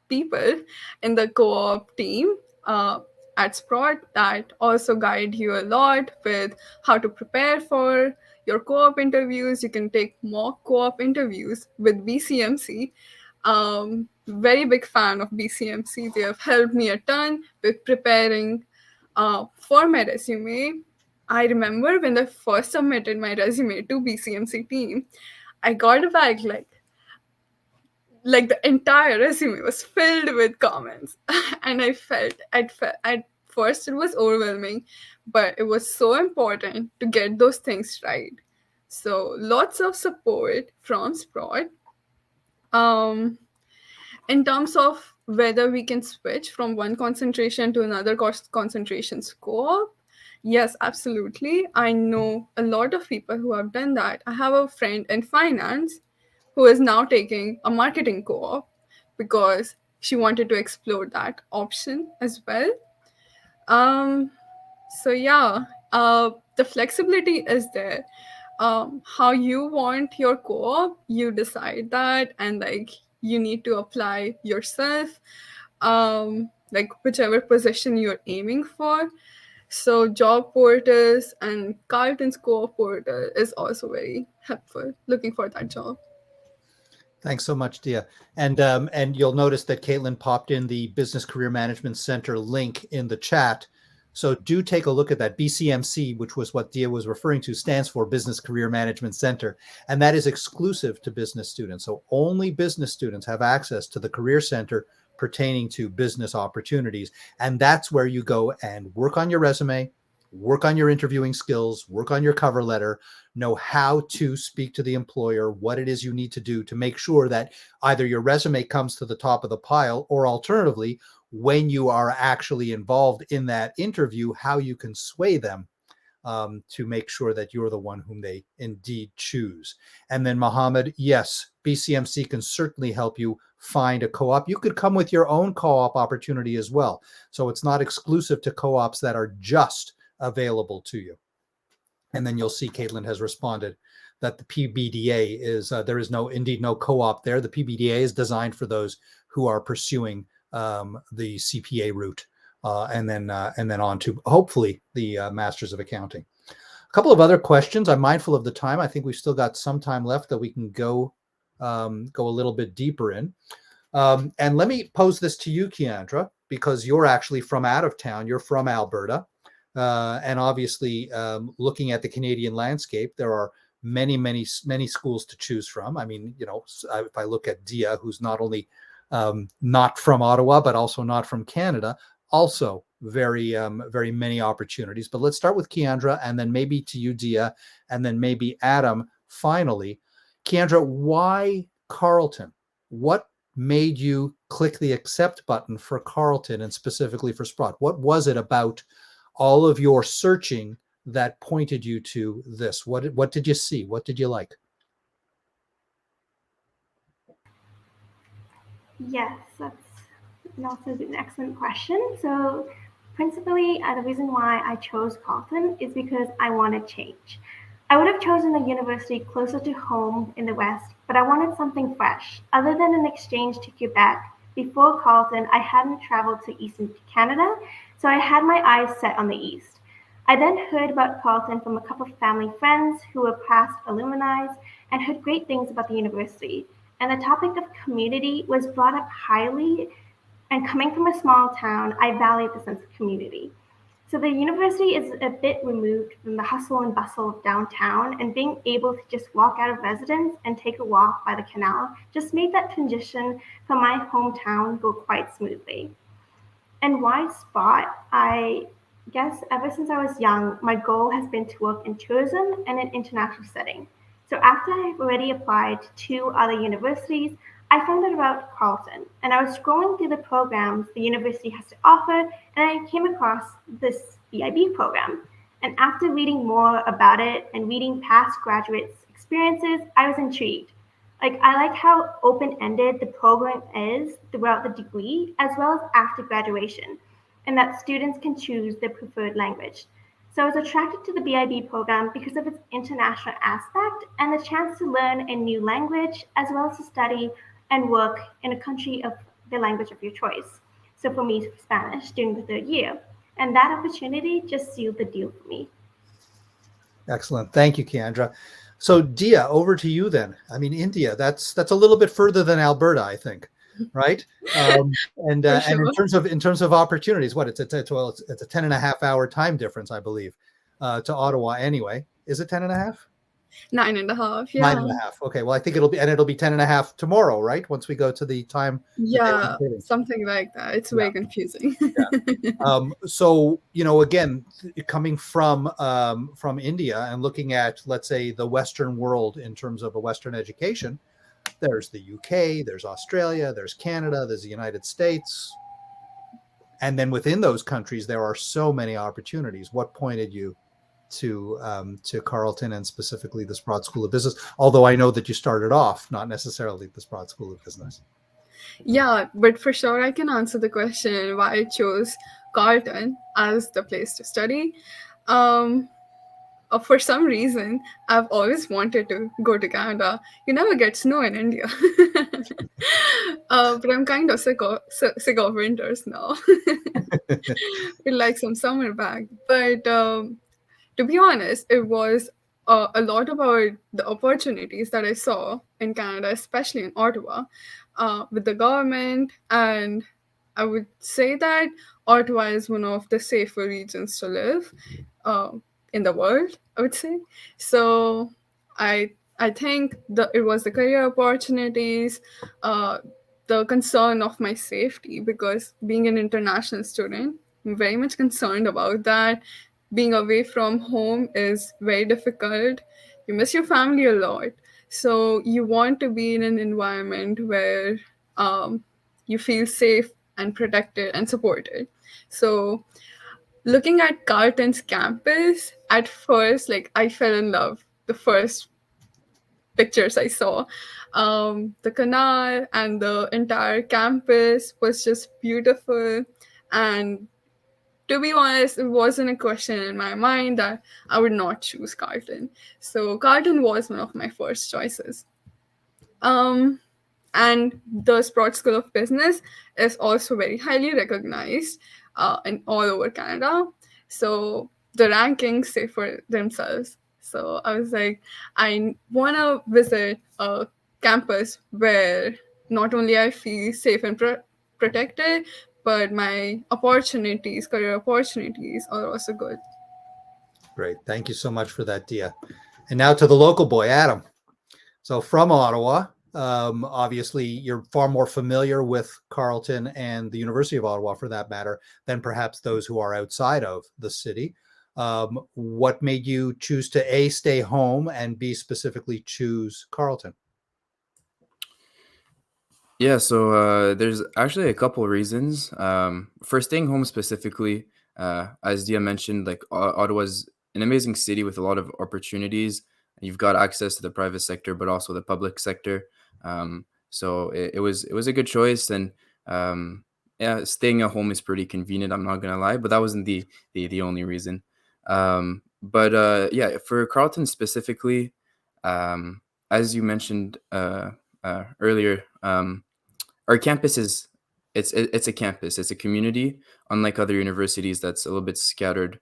people in the co-op team. at Sprott that also guide you a lot with how to prepare for your co-op interviews. You can take mock co-op interviews with BCMC. Very big fan of BCMC. They have helped me a ton with preparing for my resume. I remember when I first submitted my resume to BCMC team, I got back like the entire resume was filled with comments. And at first it was overwhelming, but it was so important to get those things right. So lots of support from Sprott. In terms of whether we can switch from one concentration to another concentration co-op, yes, absolutely. I know a lot of people who have done that. I have a friend in finance who is now taking a marketing co-op because she wanted to explore that option as well. So yeah, the flexibility is there. How you want your co-op, you decide that, and like you need to apply yourself, like whichever position you're aiming for. So job portals and Carleton's co-op portal is also very helpful looking for that job. Thanks so much, Dia. And you'll notice that Caitlin popped in the Business Career Management Center link in the chat. So do take a look at that. BCMC, which was what Dia was referring to, stands for Business Career Management Center. And that is exclusive to business students. So only business students have access to the Career Center pertaining to business opportunities. And that's where you go and work on your resume, work on your interviewing skills, work on your cover letter, know how to speak to the employer, what it is you need to do to make sure that either your resume comes to the top of the pile, or alternatively, when you are actually involved in that interview, how you can sway them to make sure that you're the one whom they indeed choose. And then Mohammed, yes, BCMC can certainly help you find a co-op. You could come with your own co-op opportunity as well. So it's not exclusive to co-ops that are just available to you. And then you'll see Caitlin has responded that the PBDA is, there is indeed no co-op there. The PBDA is designed for those who are pursuing the CPA route and then on to hopefully the Masters of Accounting. A couple of other questions. I'm mindful of the time. I think we've still got some time left that we can go a little bit deeper in. And let me pose this to you, Keandra, because you're actually from out of town. You're from Alberta. And obviously, looking at the Canadian landscape, there are many schools to choose from. I mean, you know, if I look at Dia, who's not only not from Ottawa, but also not from Canada, also very many opportunities. But let's start with Keandra, and then maybe to you, Dia, and then maybe Adam finally. Keandra, why Carleton? What made you click the accept button for Carleton and specifically for Sprott? What was it about all of your searching that pointed you to this? What did you see? What did you like? Yes, that's also an excellent question. So principally, the reason why I chose Carleton is because I wanted change. I would have chosen a university closer to home in the West, but I wanted something fresh. Other than an exchange to Quebec, before Carleton, I hadn't traveled to Eastern Canada, so I had my eyes set on the East. I then heard about Carleton from a couple of family friends who were past alumni and heard great things about the university. And the topic of community was brought up highly, and coming from a small town, I valued the sense of community. So the university is a bit removed from the hustle and bustle of downtown, and being able to just walk out of residence and take a walk by the canal just made that transition from my hometown go quite smoothly. And why Sprott? I guess ever since I was young, my goal has been to work in tourism and an international setting. So after I've already applied to 2 other universities, I found out about Carleton, and I was scrolling through the programs the university has to offer, and I came across this BIB program. And after reading more about it and reading past graduates' experiences, I was intrigued. I like how open-ended the program is throughout the degree, as well as after graduation, and that students can choose their preferred language. So I was attracted to the BIB program because of its international aspect and the chance to learn a new language, as well as to study and work in a country of the language of your choice. So for me, Spanish during the 3rd year. and that opportunity just sealed the deal for me. Excellent. Thank you, Keandra. So Dia, over to you then. I mean, India, that's a little bit further than Alberta, I think, right? And in terms of opportunities, what it's a 10.5 hour time difference, I believe, to Ottawa anyway. Is it 10.5? 9.5. Yeah. 9.5. Okay. Well, I think it'll be 10.5 tomorrow, right? Once we go to the time. Yeah, something like that. It's very confusing. So, again, coming from India and looking at, let's say, the Western world in terms of a Western education, there's the UK, there's Australia, there's Canada, there's the United States. And then within those countries, there are so many opportunities. What pointed you to Carleton and specifically the Sprott School of Business? Although I know that you started off not necessarily at the Sprott School of Business. Yeah, but for sure I can answer the question why I chose Carleton as the place to study. For some reason, I've always wanted to go to Canada. You never get snow in India. But I'm kind of sick of winters now. We'd like some summer back. But to be honest, it was a lot about the opportunities that I saw in Canada, especially in Ottawa, with the government. And I would say that Ottawa is one of the safer regions to live in the world, I would say. So I think it was the career opportunities, the concern of my safety, because being an international student, I'm very much concerned about that. Being away from home is very difficult. You miss your family a lot. So you want to be in an environment where you feel safe and protected and supported. So looking at Carleton's campus, at first, I fell in love. The first pictures I saw, the canal and the entire campus was just beautiful. And to be honest, it wasn't a question in my mind that I would not choose Carleton. So Carleton was one of my first choices. And the Sprott School of Business is also very highly recognized in all over Canada. So the rankings say for themselves. So I was like, I want to visit a campus where not only I feel safe and protected, but my career opportunities are also good. Great. Thank you so much for that, Dia. And now to the local boy, Adam. So from Ottawa, obviously you're far more familiar with Carleton and the University of Ottawa, for that matter, than perhaps those who are outside of the city. What made you choose to A, stay home, and B, specifically choose Carleton? Yeah, so there's actually a couple of reasons. For staying home specifically, as Dia mentioned, Ottawa's an amazing city with a lot of opportunities. You've got access to the private sector, but also the public sector. So it was a good choice, and yeah, staying at home is pretty convenient. I'm not gonna lie, but that wasn't the only reason. But yeah, for Carleton specifically, as you mentioned earlier, our campus it's a campus. It's a community, unlike other universities that's a little bit scattered.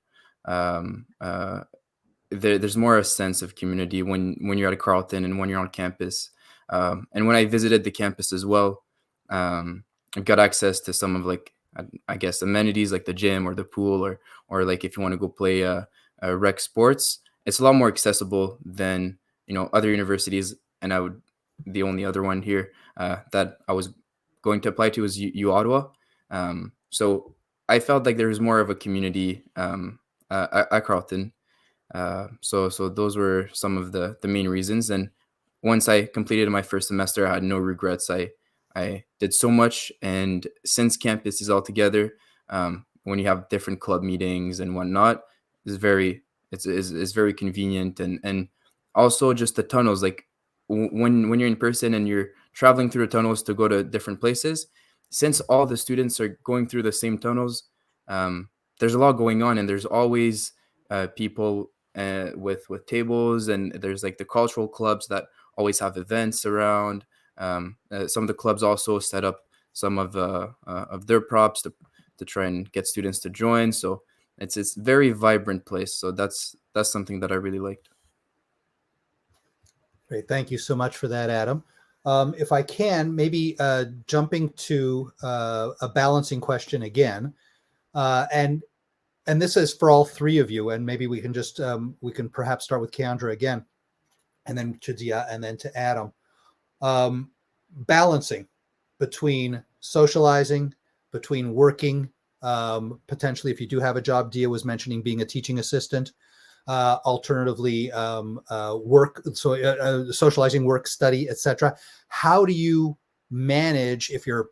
There's more a sense of community when you're at Carleton and when you're on campus. And when I visited the campus as well, I've got access to some of I guess amenities like the gym or the pool, or if you want to go play rec sports. It's a lot more accessible than other universities. And the only other one here that I was going to apply to was U Ottawa. So I felt like there was more of a community at Carleton. So those were some of the main reasons. And once I completed my first semester, I had no regrets. I did so much, and since campus is all together, when you have different club meetings and whatnot, it's very convenient, and also just the tunnels. When you're in person and you're traveling through the tunnels to go to different places, since all the students are going through the same tunnels, there's a lot going on, and there's always people with tables, and there's the cultural clubs that always have events around. Some of the clubs also set up some of their props to try and get students to join. So It's very vibrant place. So that's something that I really liked. Great. Thank you so much for that, Adam. If I can, maybe jumping to a balancing question again, and this is for all three of you, and maybe we can just we can perhaps start with Keandra again, and then to Deca, and then to Adam. Balancing between socializing, between working, potentially if you do have a job. Deca was mentioning being a teaching assistant. Alternatively, work, so socializing, work, study, etc. How do you manage, if you're,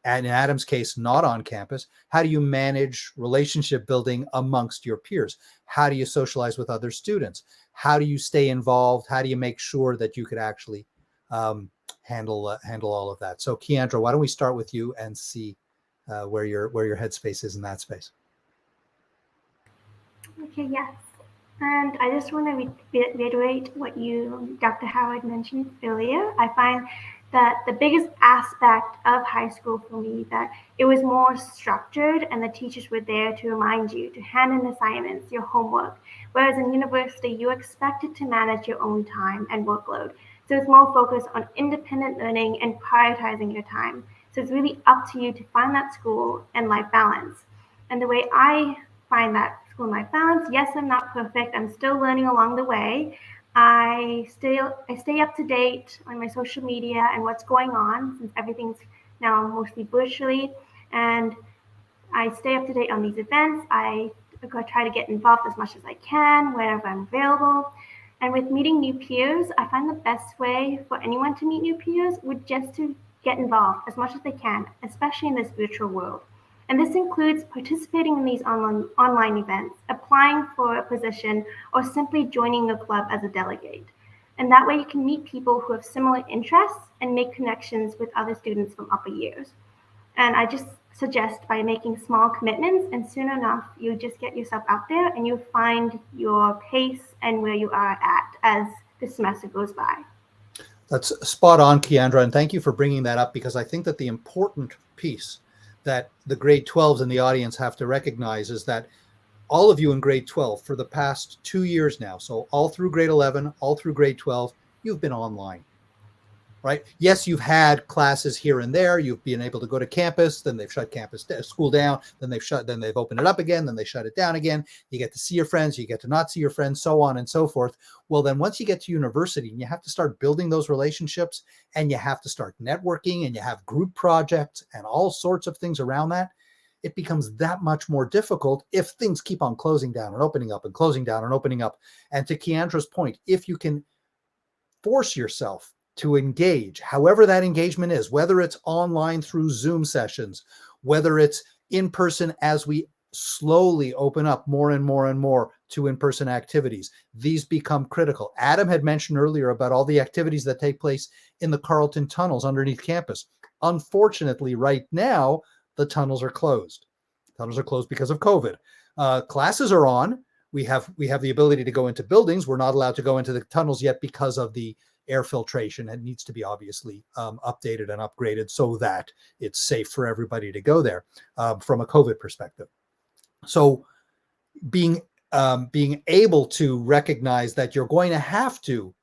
in Adam's case, not on campus, how do you manage relationship building amongst your peers? How do you socialize with other students? How do you stay involved? How do you make sure that you could actually handle all of that? So Keandra, why don't we start with you and see where your headspace is in that space? Okay, yes. And I just want to reiterate what you, Dr. Howard, mentioned earlier. I find that the biggest aspect of high school for me, that it was more structured and the teachers were there to remind you to hand in assignments, your homework. Whereas in university, you're expected to manage your own time and workload. So it's more focused on independent learning and prioritizing your time. So it's really up to you to find that school and life balance. And the way I find that school life balance, yes, I'm not perfect. I'm still learning along the way. I stay up to date on my social media and what's going on, since everything's now mostly virtually. And I stay up to date on these events. I try to get involved as much as I can wherever I'm available. And with meeting new peers, I find the best way for anyone to meet new peers would just to get involved as much as they can, especially in this virtual world. And this includes participating in these online events, applying for a position, or simply joining a club as a delegate. And that way you can meet people who have similar interests and make connections with other students from upper years. And I just suggest by making small commitments, and soon enough, you just get yourself out there and you find your pace and where you are at as the semester goes by. That's spot on, Keandra, and thank you for bringing that up, because I think that the important piece that the grade 12s in the audience have to recognize is that all of you in grade 12 for the past 2 years now, so all through grade 11, all through grade 12, you've been online, right? Yes, you've had classes here and there. You've been able to go to campus, then they've shut school down, then they've opened it up again, then they shut it down again. You get to see your friends, you get to not see your friends, so on and so forth. Well, then once you get to university and you have to start building those relationships, and you have to start networking, and you have group projects and all sorts of things around that, it becomes that much more difficult if things keep on closing down and opening up and closing down and opening up. And to Keandra's point, if you can force yourself to engage, however that engagement is, whether it's online through Zoom sessions, whether it's in person as we slowly open up more and more and more to in-person activities, these become critical. Adam had mentioned earlier about all the activities that take place in the Carleton tunnels underneath campus. Unfortunately, right now, the tunnels are closed. Tunnels are closed because of COVID. Classes are on. We have the ability to go into buildings. We're not allowed to go into the tunnels yet because of the air filtration. It needs to be obviously updated and upgraded so that it's safe for everybody to go there from a COVID perspective. So being able to recognize that you're going to have to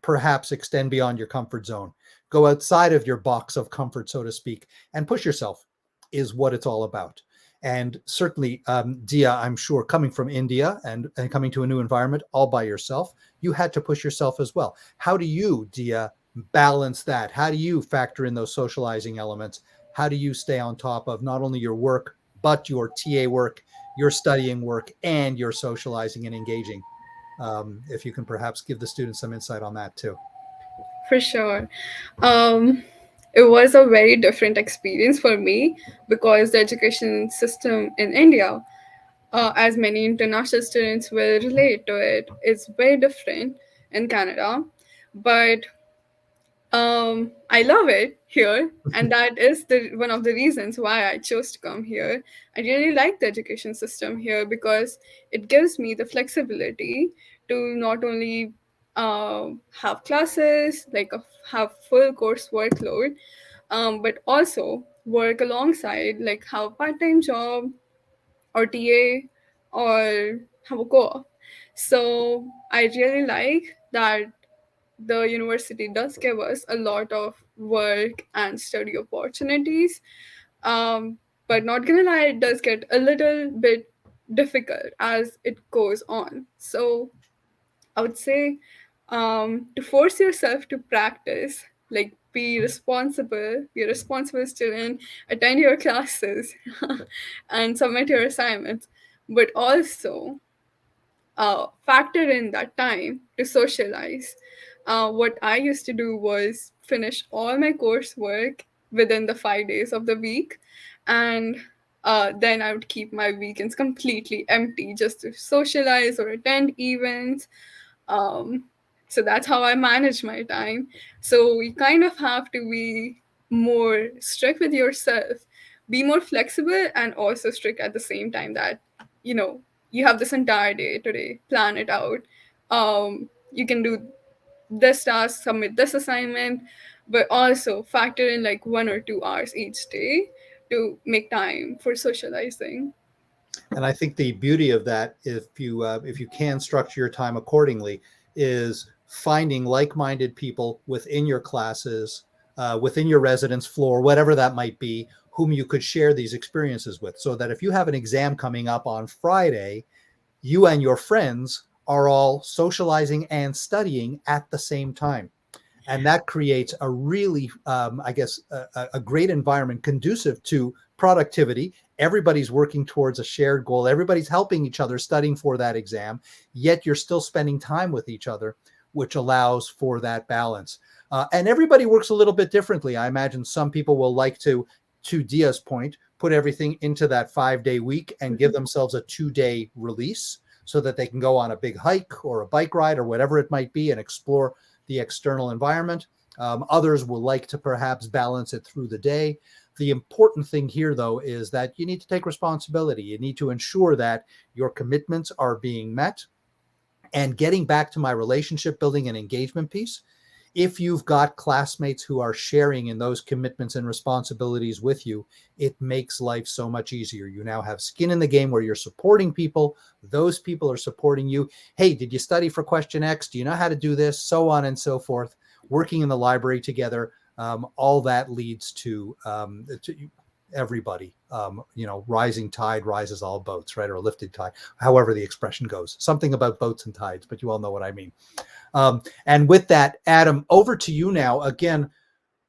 perhaps extend beyond your comfort zone, go outside of your box of comfort, so to speak, and push yourself is what it's all about. And certainly, Deca, I'm sure, coming from India and coming to a new environment all by yourself, you had to push yourself as well. How do you, Deca, balance that? How do you factor in those socializing elements? How do you stay on top of not only your work, but your TA work, your studying work, and your socializing and engaging? If you can perhaps give the students some insight on that too. For sure. It was a very different experience for me because the education system in India, as many international students will relate to it, is very different in Canada. But I love it here, and that is one of the reasons why I chose to come here. I really like the education system here because it gives me the flexibility to not only have classes, have full course workload, but also work alongside, like have a part-time job or TA or have a co-op. So I really like that the university does give us a lot of work and study opportunities. But not gonna lie, it does get a little bit difficult as it goes on. So I would say to force yourself to practice, like be a responsible student, attend your classes, and submit your assignments, but also factor in that time to socialize. What I used to do was finish all my coursework within the 5 days of the week, and then I would keep my weekends completely empty just to socialize or attend events. um, so that's how I manage my time. So we kind of have to be more strict with yourself, be more flexible, and also strict at the same time that, you know, you have this entire day today, plan it out. You can do this task, submit this assignment, but also factor in like 1 or 2 hours each day to make time for socializing. And I think the beauty of that, if you can structure your time accordingly, is finding like-minded people within your classes, within your residence floor, whatever that might be, whom you could share these experiences with, so that if you have an exam coming up on Friday, you and your friends are all socializing and studying at the same time. And that creates a really, a great environment conducive to productivity. Everybody's working towards a shared goal. Everybody's helping each other, studying for that exam, yet you're still spending time with each other, which allows for that balance. And everybody works a little bit differently. I imagine some people will like to Dia's point, put everything into that 5-day week and give themselves a 2-day release so that they can go on a big hike or a bike ride or whatever it might be and explore the external environment. Others will like to perhaps balance it through the day. The important thing here, though, is that you need to take responsibility. You need to ensure that your commitments are being met. And getting back to my relationship building and engagement piece, if you've got classmates who are sharing in those commitments and responsibilities with you, it makes life so much easier. You now have skin in the game where you're supporting people. Those people are supporting you. Hey, did you study for question X? Do you know how to do this? So on and so forth. Working in the library together, all that leads to everybody. Rising tide rises all boats, right? Or a lifted tide, however the expression goes. Something about boats and tides, but you all know what I mean. And with that, Adam, over to you now. Again,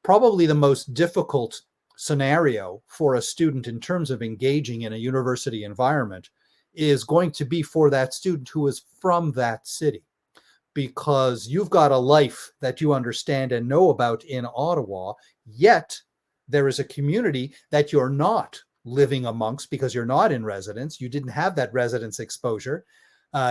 probably the most difficult scenario for a student in terms of engaging in a university environment is going to be for that student who is from that city, because you've got a life that you understand and know about in Ottawa, yet there is a community that you're not living amongst because you're not in residence. You didn't have that residence exposure.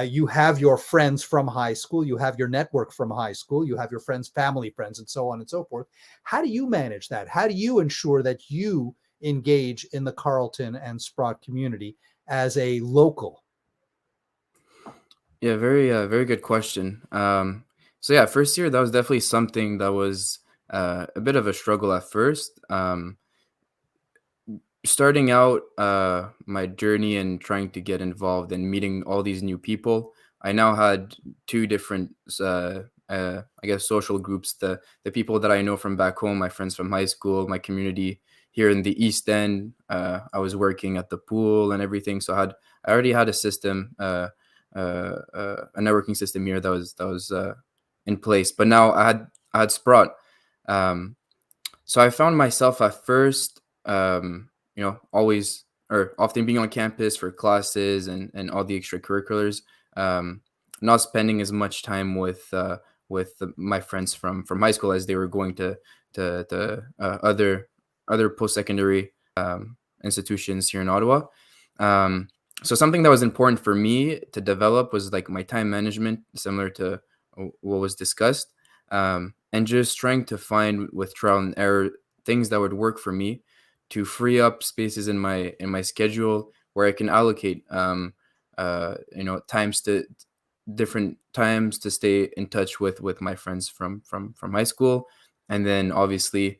You have your friends from high school. You have your network from high school. You have your friends, family friends, and so on and so forth. How do you manage that? How do you ensure that you engage in the Carleton and Sprott community as a local? Yeah, very good question. So yeah, first year, that was definitely something that was a bit of a struggle at first. Starting out my journey and trying to get involved and meeting all these new people, I now had two different, I guess, social groups. The people that I know from back home, my friends from high school, my community here in the East End. I was working at the pool and everything, so I already had a system, a networking system here that was in place. But now I had Sprott. So I found myself at first, always or often being on campus for classes and all the extracurriculars, not spending as much time with my friends from high school as they were going to other post-secondary institutions here in Ottawa. So something that was important for me to develop was like my time management, similar to what was discussed, and just trying to find with trial and error things that would work for me to free up spaces in my schedule where I can allocate times to different times to stay in touch with my friends from high school, and then obviously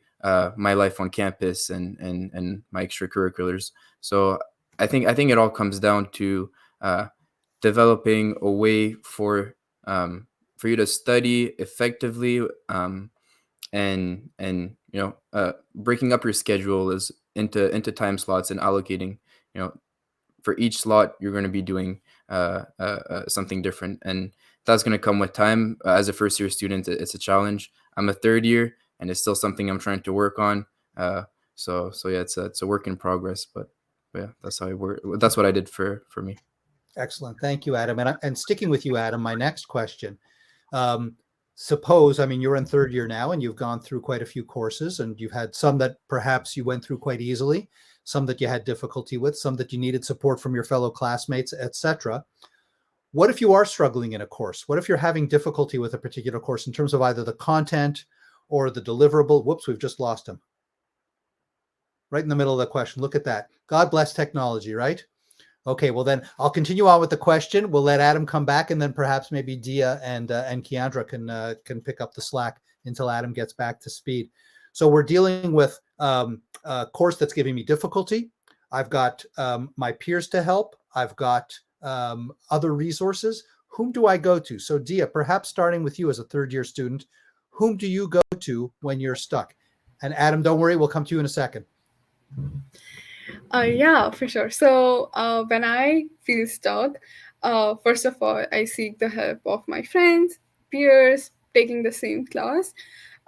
my life on campus and my extracurriculars. So I think it all comes down to developing a way for you to study effectively, and breaking up your schedule is into time slots and allocating, for each slot you're going to be doing something different, and that's going to come with time. As a first year student, it's a challenge. I'm a third year, and it's still something I'm trying to work on. So yeah, it's a work in progress, but yeah, that's how I work. That's what I did for me. Excellent. Thank you, Adam. And sticking with you, Adam, my next question. Suppose, I mean, you're in third year now and you've gone through quite a few courses, and you've had some that perhaps you went through quite easily, some that you had difficulty with, some that you needed support from your fellow classmates, etc. What if you are struggling in a course? What if you're having difficulty with a particular course in terms of either the content or the deliverable? Whoops, we've just lost him. Right in the middle of the question. Look at that. God bless technology, right? Okay, well then I'll continue on with the question. We'll let Adam come back, and then perhaps maybe Dia and Keandra can pick up the slack until Adam gets back to speed. So we're dealing with a course that's giving me difficulty. I've got my peers to help. I've got other resources. Whom do I go to? So Dia, perhaps starting with you as a third year student, whom do you go to when you're stuck? And Adam, don't worry, we'll come to you in a second. Yeah, for sure. So when I feel stuck, first of all, I seek the help of my friends, peers, taking the same class.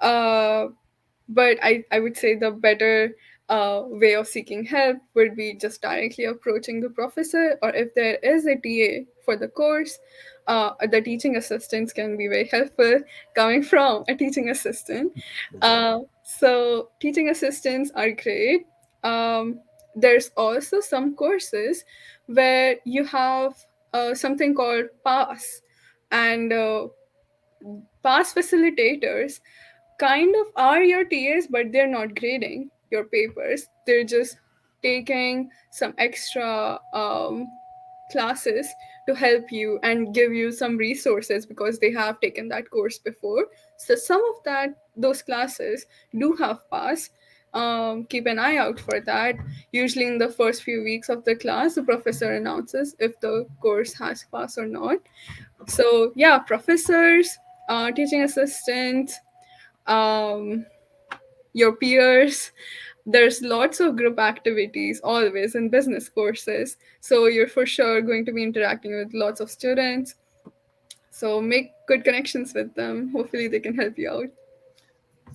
But I would say the better way of seeking help would be just directly approaching the professor, or if there is a TA for the course, the teaching assistants can be very helpful coming from a teaching assistant. So teaching assistants are great. There's also some courses where you have something called PASS, and PASS facilitators kind of are your TAs, but they're not grading your papers. They're just taking some extra classes to help you and give you some resources because they have taken that course before. So some of those classes do have PASS. Keep an eye out for that. Usually in the first few weeks of the class, the professor announces if the course has PASS or not. So yeah, professors, teaching assistants, your peers. There's lots of group activities always in business courses. So you're for sure going to be interacting with lots of students. So make good connections with them. Hopefully they can help you out.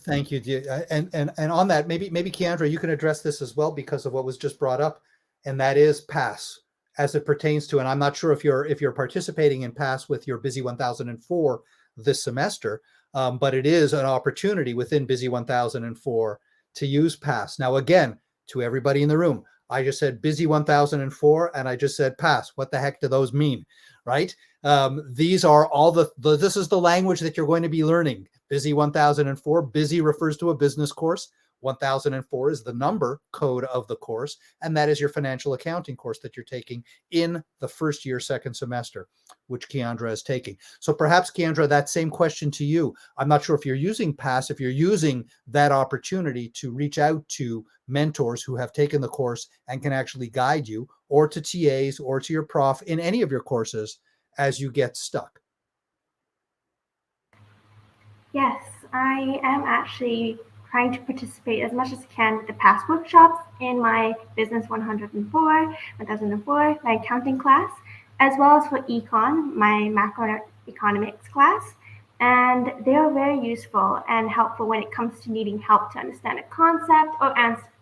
Thank you. And on that, maybe Keandra, you can address this as well because of what was just brought up, and that is PASS as it pertains to, and I'm not sure if you're participating in PASS with your Busy 1004 this semester, but it is an opportunity within Busy 1004 to use PASS. Now, again, to everybody in the room, I just said Busy 1004 and I just said PASS. What the heck do those mean, right? These are all this is the language that you're going to be learning. Busy 1004, busy refers to a business course. 1004 is the number code of the course, and that is your financial accounting course that you're taking in the first year, second semester, which Keandra is taking. So perhaps, Keandra, that same question to you. I'm not sure if you're using PASS, if you're using that opportunity to reach out to mentors who have taken the course and can actually guide you, or to TAs or to your prof in any of your courses as you get stuck. Yes, I am actually trying to participate as much as I can with the past workshops in my Business 1004, my accounting class, as well as for econ, my macroeconomics class. And they are very useful and helpful when it comes to needing help to understand a concept or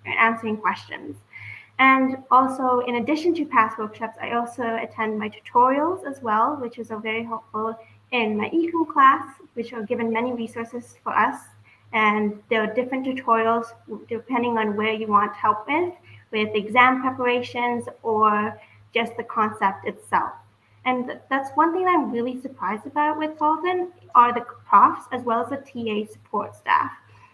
answering questions. And also, in addition to past workshops, I also attend my tutorials as well, which is very helpful in my econ class, which are given many resources for us. And there are different tutorials depending on where you want help with exam preparations or just the concept itself. And that's one thing I'm really surprised about with Carlton are the profs as well as the TA support staff.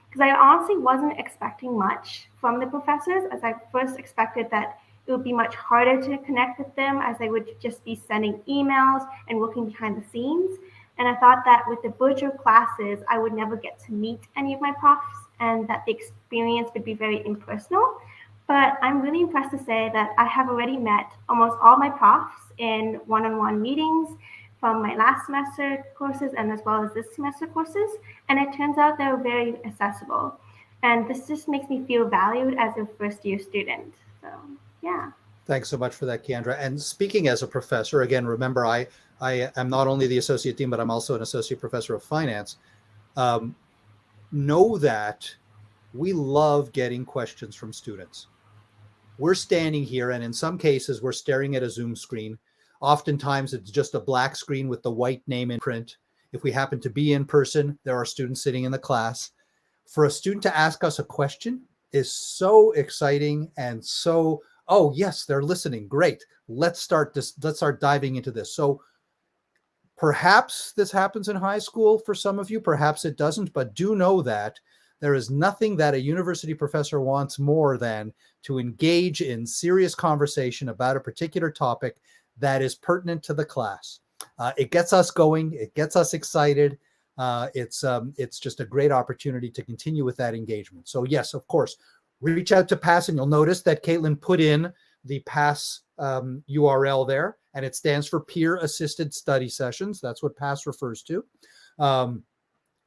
Because I honestly wasn't expecting much from the professors, as I first expected that it would be much harder to connect with them as I would just be sending emails and working behind the scenes. And I thought that with the virtual classes, I would never get to meet any of my profs and that the experience would be very impersonal. But I'm really impressed to say that I have already met almost all my profs in one-on-one meetings from my last semester courses and as well as this semester courses. And it turns out they're very accessible. And this just makes me feel valued as a first-year student. So, yeah. Thanks so much for that, Keandra. And speaking as a professor, again, remember, I am not only the associate dean, but I'm also an associate professor of finance. Know that we love getting questions from students. We're standing here, and in some cases, we're staring at a Zoom screen. Oftentimes, it's just a black screen with the white name in print. If we happen to be in person, there are students sitting in the class. For a student to ask us a question is so exciting and so, oh, yes, they're listening. Great. Let's start diving into this. So perhaps this happens in high school for some of you, perhaps it doesn't, but do know that there is nothing that a university professor wants more than to engage in serious conversation about a particular topic that is pertinent to the class. It gets us going. It gets us excited. It's just a great opportunity to continue with that engagement. So yes, of course, reach out to PASS, and you'll notice that Caitlin put in the PASS URL there, and it stands for Peer Assisted Study Sessions. That's what PASS refers to.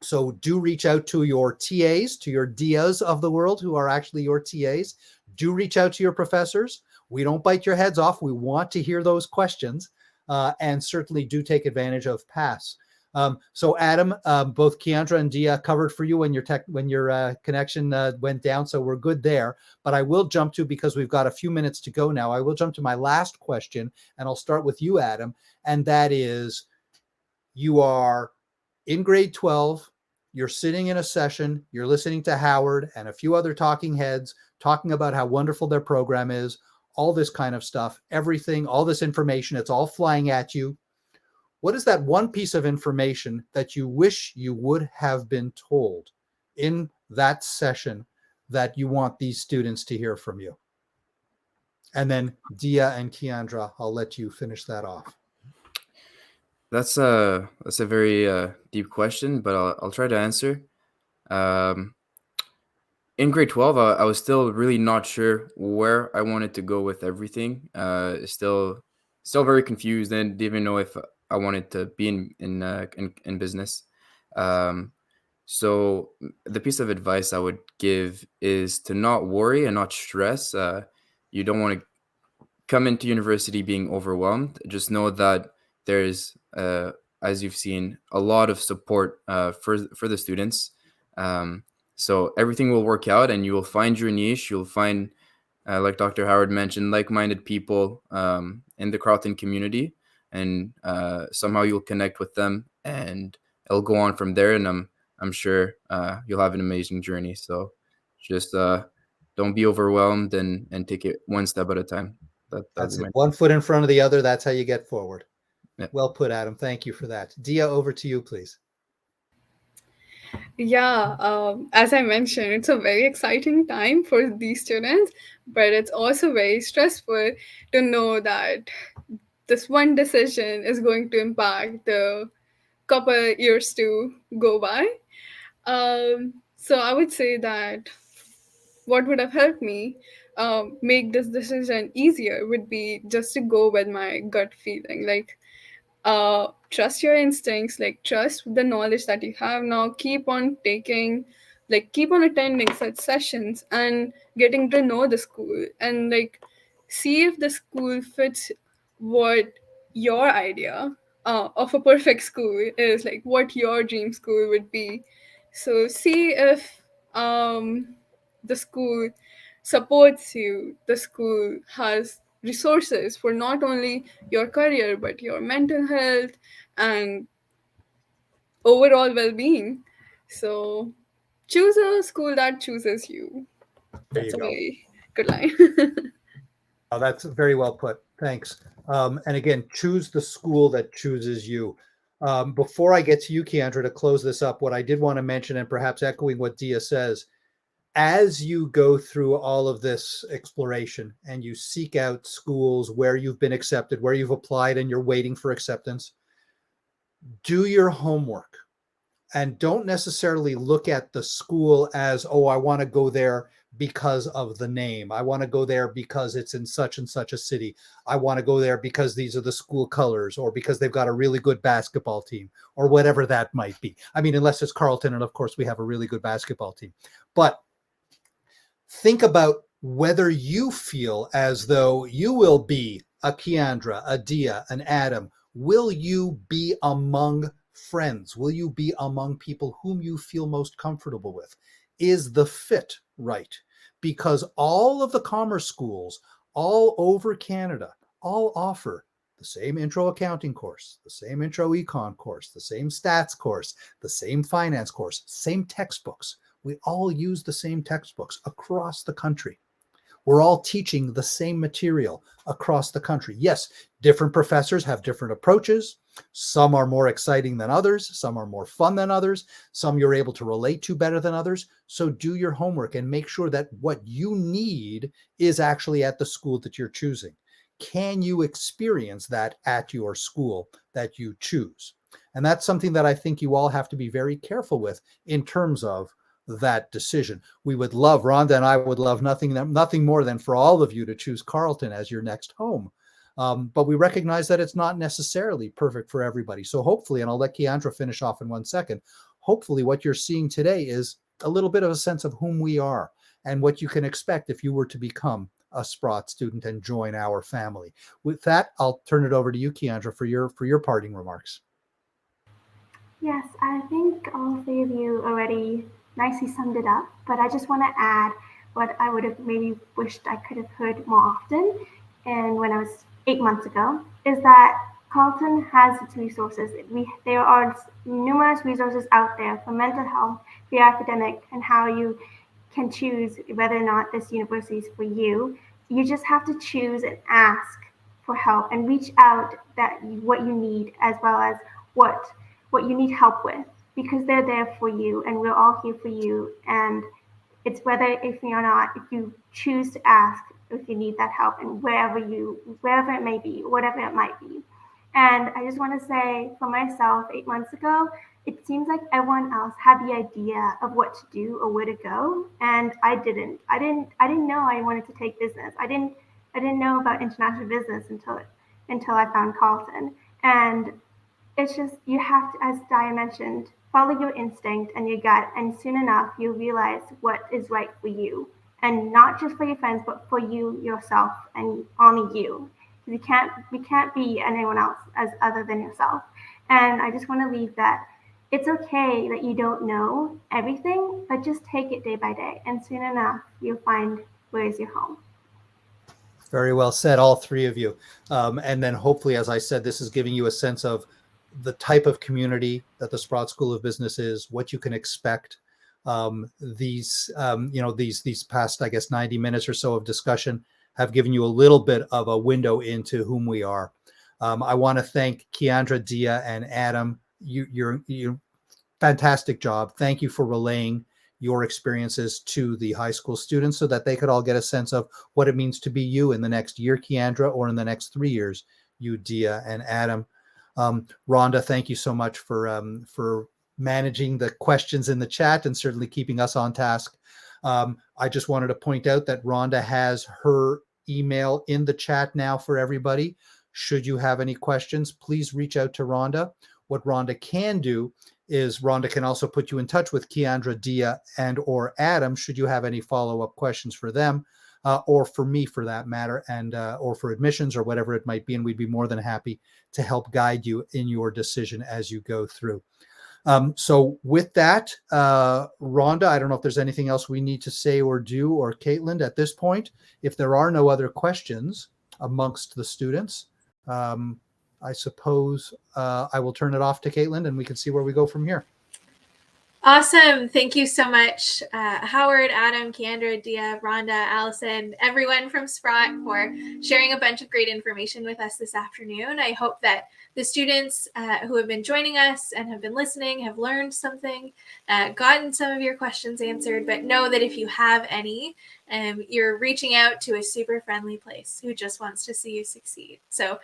So do reach out to your TAs, to your DIAs of the world who are actually your TAs. Do reach out to your professors. We don't bite your heads off. We want to hear those questions, and certainly do take advantage of PASS. So Adam, both Keandra and Deca covered for you when your connection went down, so we're good there. But I will jump to, because we've got a few minutes to go now, I will jump to my last question, and I'll start with you, Adam, and that is, you are in grade 12, you're sitting in a session, you're listening to Howard and a few other talking heads talking about how wonderful their program is, all this kind of stuff, everything, all this information, it's all flying at you. What is that one piece of information that you wish you would have been told in that session that you want these students to hear from you? And then Deca and Keandra, I'll let you finish that off. That's a very deep question, but I'll try to answer. In grade 12, I was still really not sure where I wanted to go with everything. Still very confused, and didn't even know if I wanted to be in business. So the piece of advice I would give is to not worry and not stress. You don't want to come into university being overwhelmed. Just know that there's, as you've seen, a lot of support for the students. So everything will work out, and you will find your niche. You'll find, like Dr. Howard mentioned, like-minded people in the Carleton community, and somehow you'll connect with them, and it'll go on from there. And I'm sure you'll have an amazing journey. So just don't be overwhelmed, and take it one step at a time. That's it. One foot in front of the other. That's how you get forward. Yeah. Well put, Adam. Thank you for that. Deca, over to you, please. Yeah, as I mentioned, it's a very exciting time for these students, but it's also very stressful to know that this one decision is going to impact the couple years to go by. So I would say that what would have helped me make this decision easier would be just to go with my gut feeling. Like, trust your instincts, like trust the knowledge that you have now. Keep on attending such sessions and getting to know the school, and like see if the school fits what your idea of a perfect school is, like what your dream school would be. So see if the school supports you, the school has resources for not only your career but your mental health and overall well-being. So choose a school that chooses you. That's a very good line. Oh, that's very well put. Thanks. And again, choose the school that chooses you. Before I get to you, Keandra, to close this up, what I did want to mention, and perhaps echoing what Deca says, as you go through all of this exploration and you seek out schools where you've been accepted, where you've applied and you're waiting for acceptance, do your homework, and don't necessarily look at the school as, oh, I want to go there because of the name. I want to go there because it's in such and such a city. I want to go there because these are the school colors, or because they've got a really good basketball team, or whatever that might be. I mean, unless it's Carleton, and of course we have a really good basketball team. But think about whether you feel as though you will be a Keandra, a Deca, an Adam. Will you be among friends? Will you be among people whom you feel most comfortable with? Is the fit right? Because all of the commerce schools all over Canada all offer the same intro accounting course, the same intro econ course, the same stats course, the same finance course, same textbooks. We all use the same textbooks across the country. We're all teaching the same material across the country. Yes, different professors have different approaches. Some are more exciting than others. Some are more fun than others. Some you're able to relate to better than others. So do your homework and make sure that what you need is actually at the school that you're choosing. Can you experience that at your school that you choose? And that's something that I think you all have to be very careful with in terms of that decision. We would love, Rhonda and I would love nothing more than for all of you to choose Carleton as your next home. But we recognize that it's not necessarily perfect for everybody. So hopefully, and I'll let Keandra finish off in 1 second, hopefully what you're seeing today is a little bit of a sense of whom we are and what you can expect if you were to become a Sprott student and join our family. With that, I'll turn it over to you, Keandra, for your parting remarks. Yes, I think all three of you already nicely summed it up, but I just want to add what I would have maybe wished I could have heard more often, and when I was 8 months ago, is that Carleton has its resources. There are numerous resources out there for mental health, for your academic, and how you can choose whether or not this university is for you. You just have to choose and ask for help and reach out that what you need, as well as what you need help with, because they're there for you and we're all here for you. And it's whether if you choose to ask if you need that help, and wherever it may be, whatever it might be. And I just want to say for myself, 8 months ago, it seems like everyone else had the idea of what to do or where to go, and I didn't know I wanted to take business. I didn't know about international business until I found Carleton. And it's just, you have to, as Dia mentioned, follow your instinct and your gut, and soon enough you'll realize what is right for you, and not just for your friends, but for you yourself, and only you. You can't be anyone else as other than yourself. And I just want to leave that it's okay that you don't know everything, but just take it day by day, and soon enough you'll find where is your home. Very well said, all three of you. And then hopefully, as I said, this is giving you a sense of the type of community that the Sprott School of Business is, what you can expect. These past, I guess, 90 minutes or so of discussion have given you a little bit of a window into whom we are. I want to thank Keandra, Deca, and Adam. You're fantastic job. Thank you for relaying your experiences to the high school students so that they could all get a sense of what it means to be you in the next year, Keandra, or in the next 3 years, you, Deca, and Adam. Rhonda, thank you so much for managing the questions in the chat and certainly keeping us on task. I just wanted to point out that Rhonda has her email in the chat now for everybody. Should you have any questions, please reach out to Rhonda. What Rhonda can do is Rhonda can also put you in touch with Keandra, Deca, and or Adam should you have any follow-up questions for them, or for me for that matter, and or for admissions or whatever it might be, and we'd be more than happy to help guide you in your decision as you go through. So with that, Rhonda, I don't know if there's anything else we need to say or do, or Caitlin at this point. If there are no other questions amongst the students, I suppose I will turn it off to Caitlin and we can see where we go from here. Awesome. Thank you so much, Howard, Adam, Keandra, Deca, Rhonda, Allison, everyone from Sprott for sharing a bunch of great information with us this afternoon. I hope that the students who have been joining us and have been listening have learned something, gotten some of your questions answered, but know that if you have any, you're reaching out to a super friendly place who just wants to see you succeed. So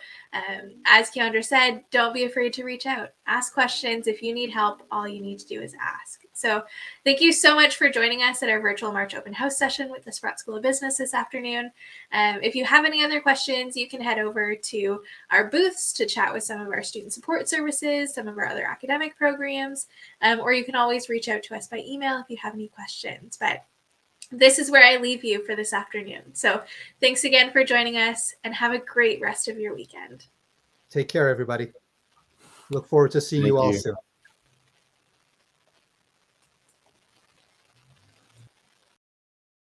as Keandra said, don't be afraid to reach out. Ask questions. If you need help, all you need to do is ask. So thank you so much for joining us at our virtual March open house session with the Sprott School of Business this afternoon. If you have any other questions, you can head over to our booths to chat with some of our student support services, some of our other academic programs, or you can always reach out to us by email if you have any questions. But this is where I leave you for this afternoon. So thanks again for joining us, and have a great rest of your weekend. Take care, everybody. Look forward to seeing you all soon.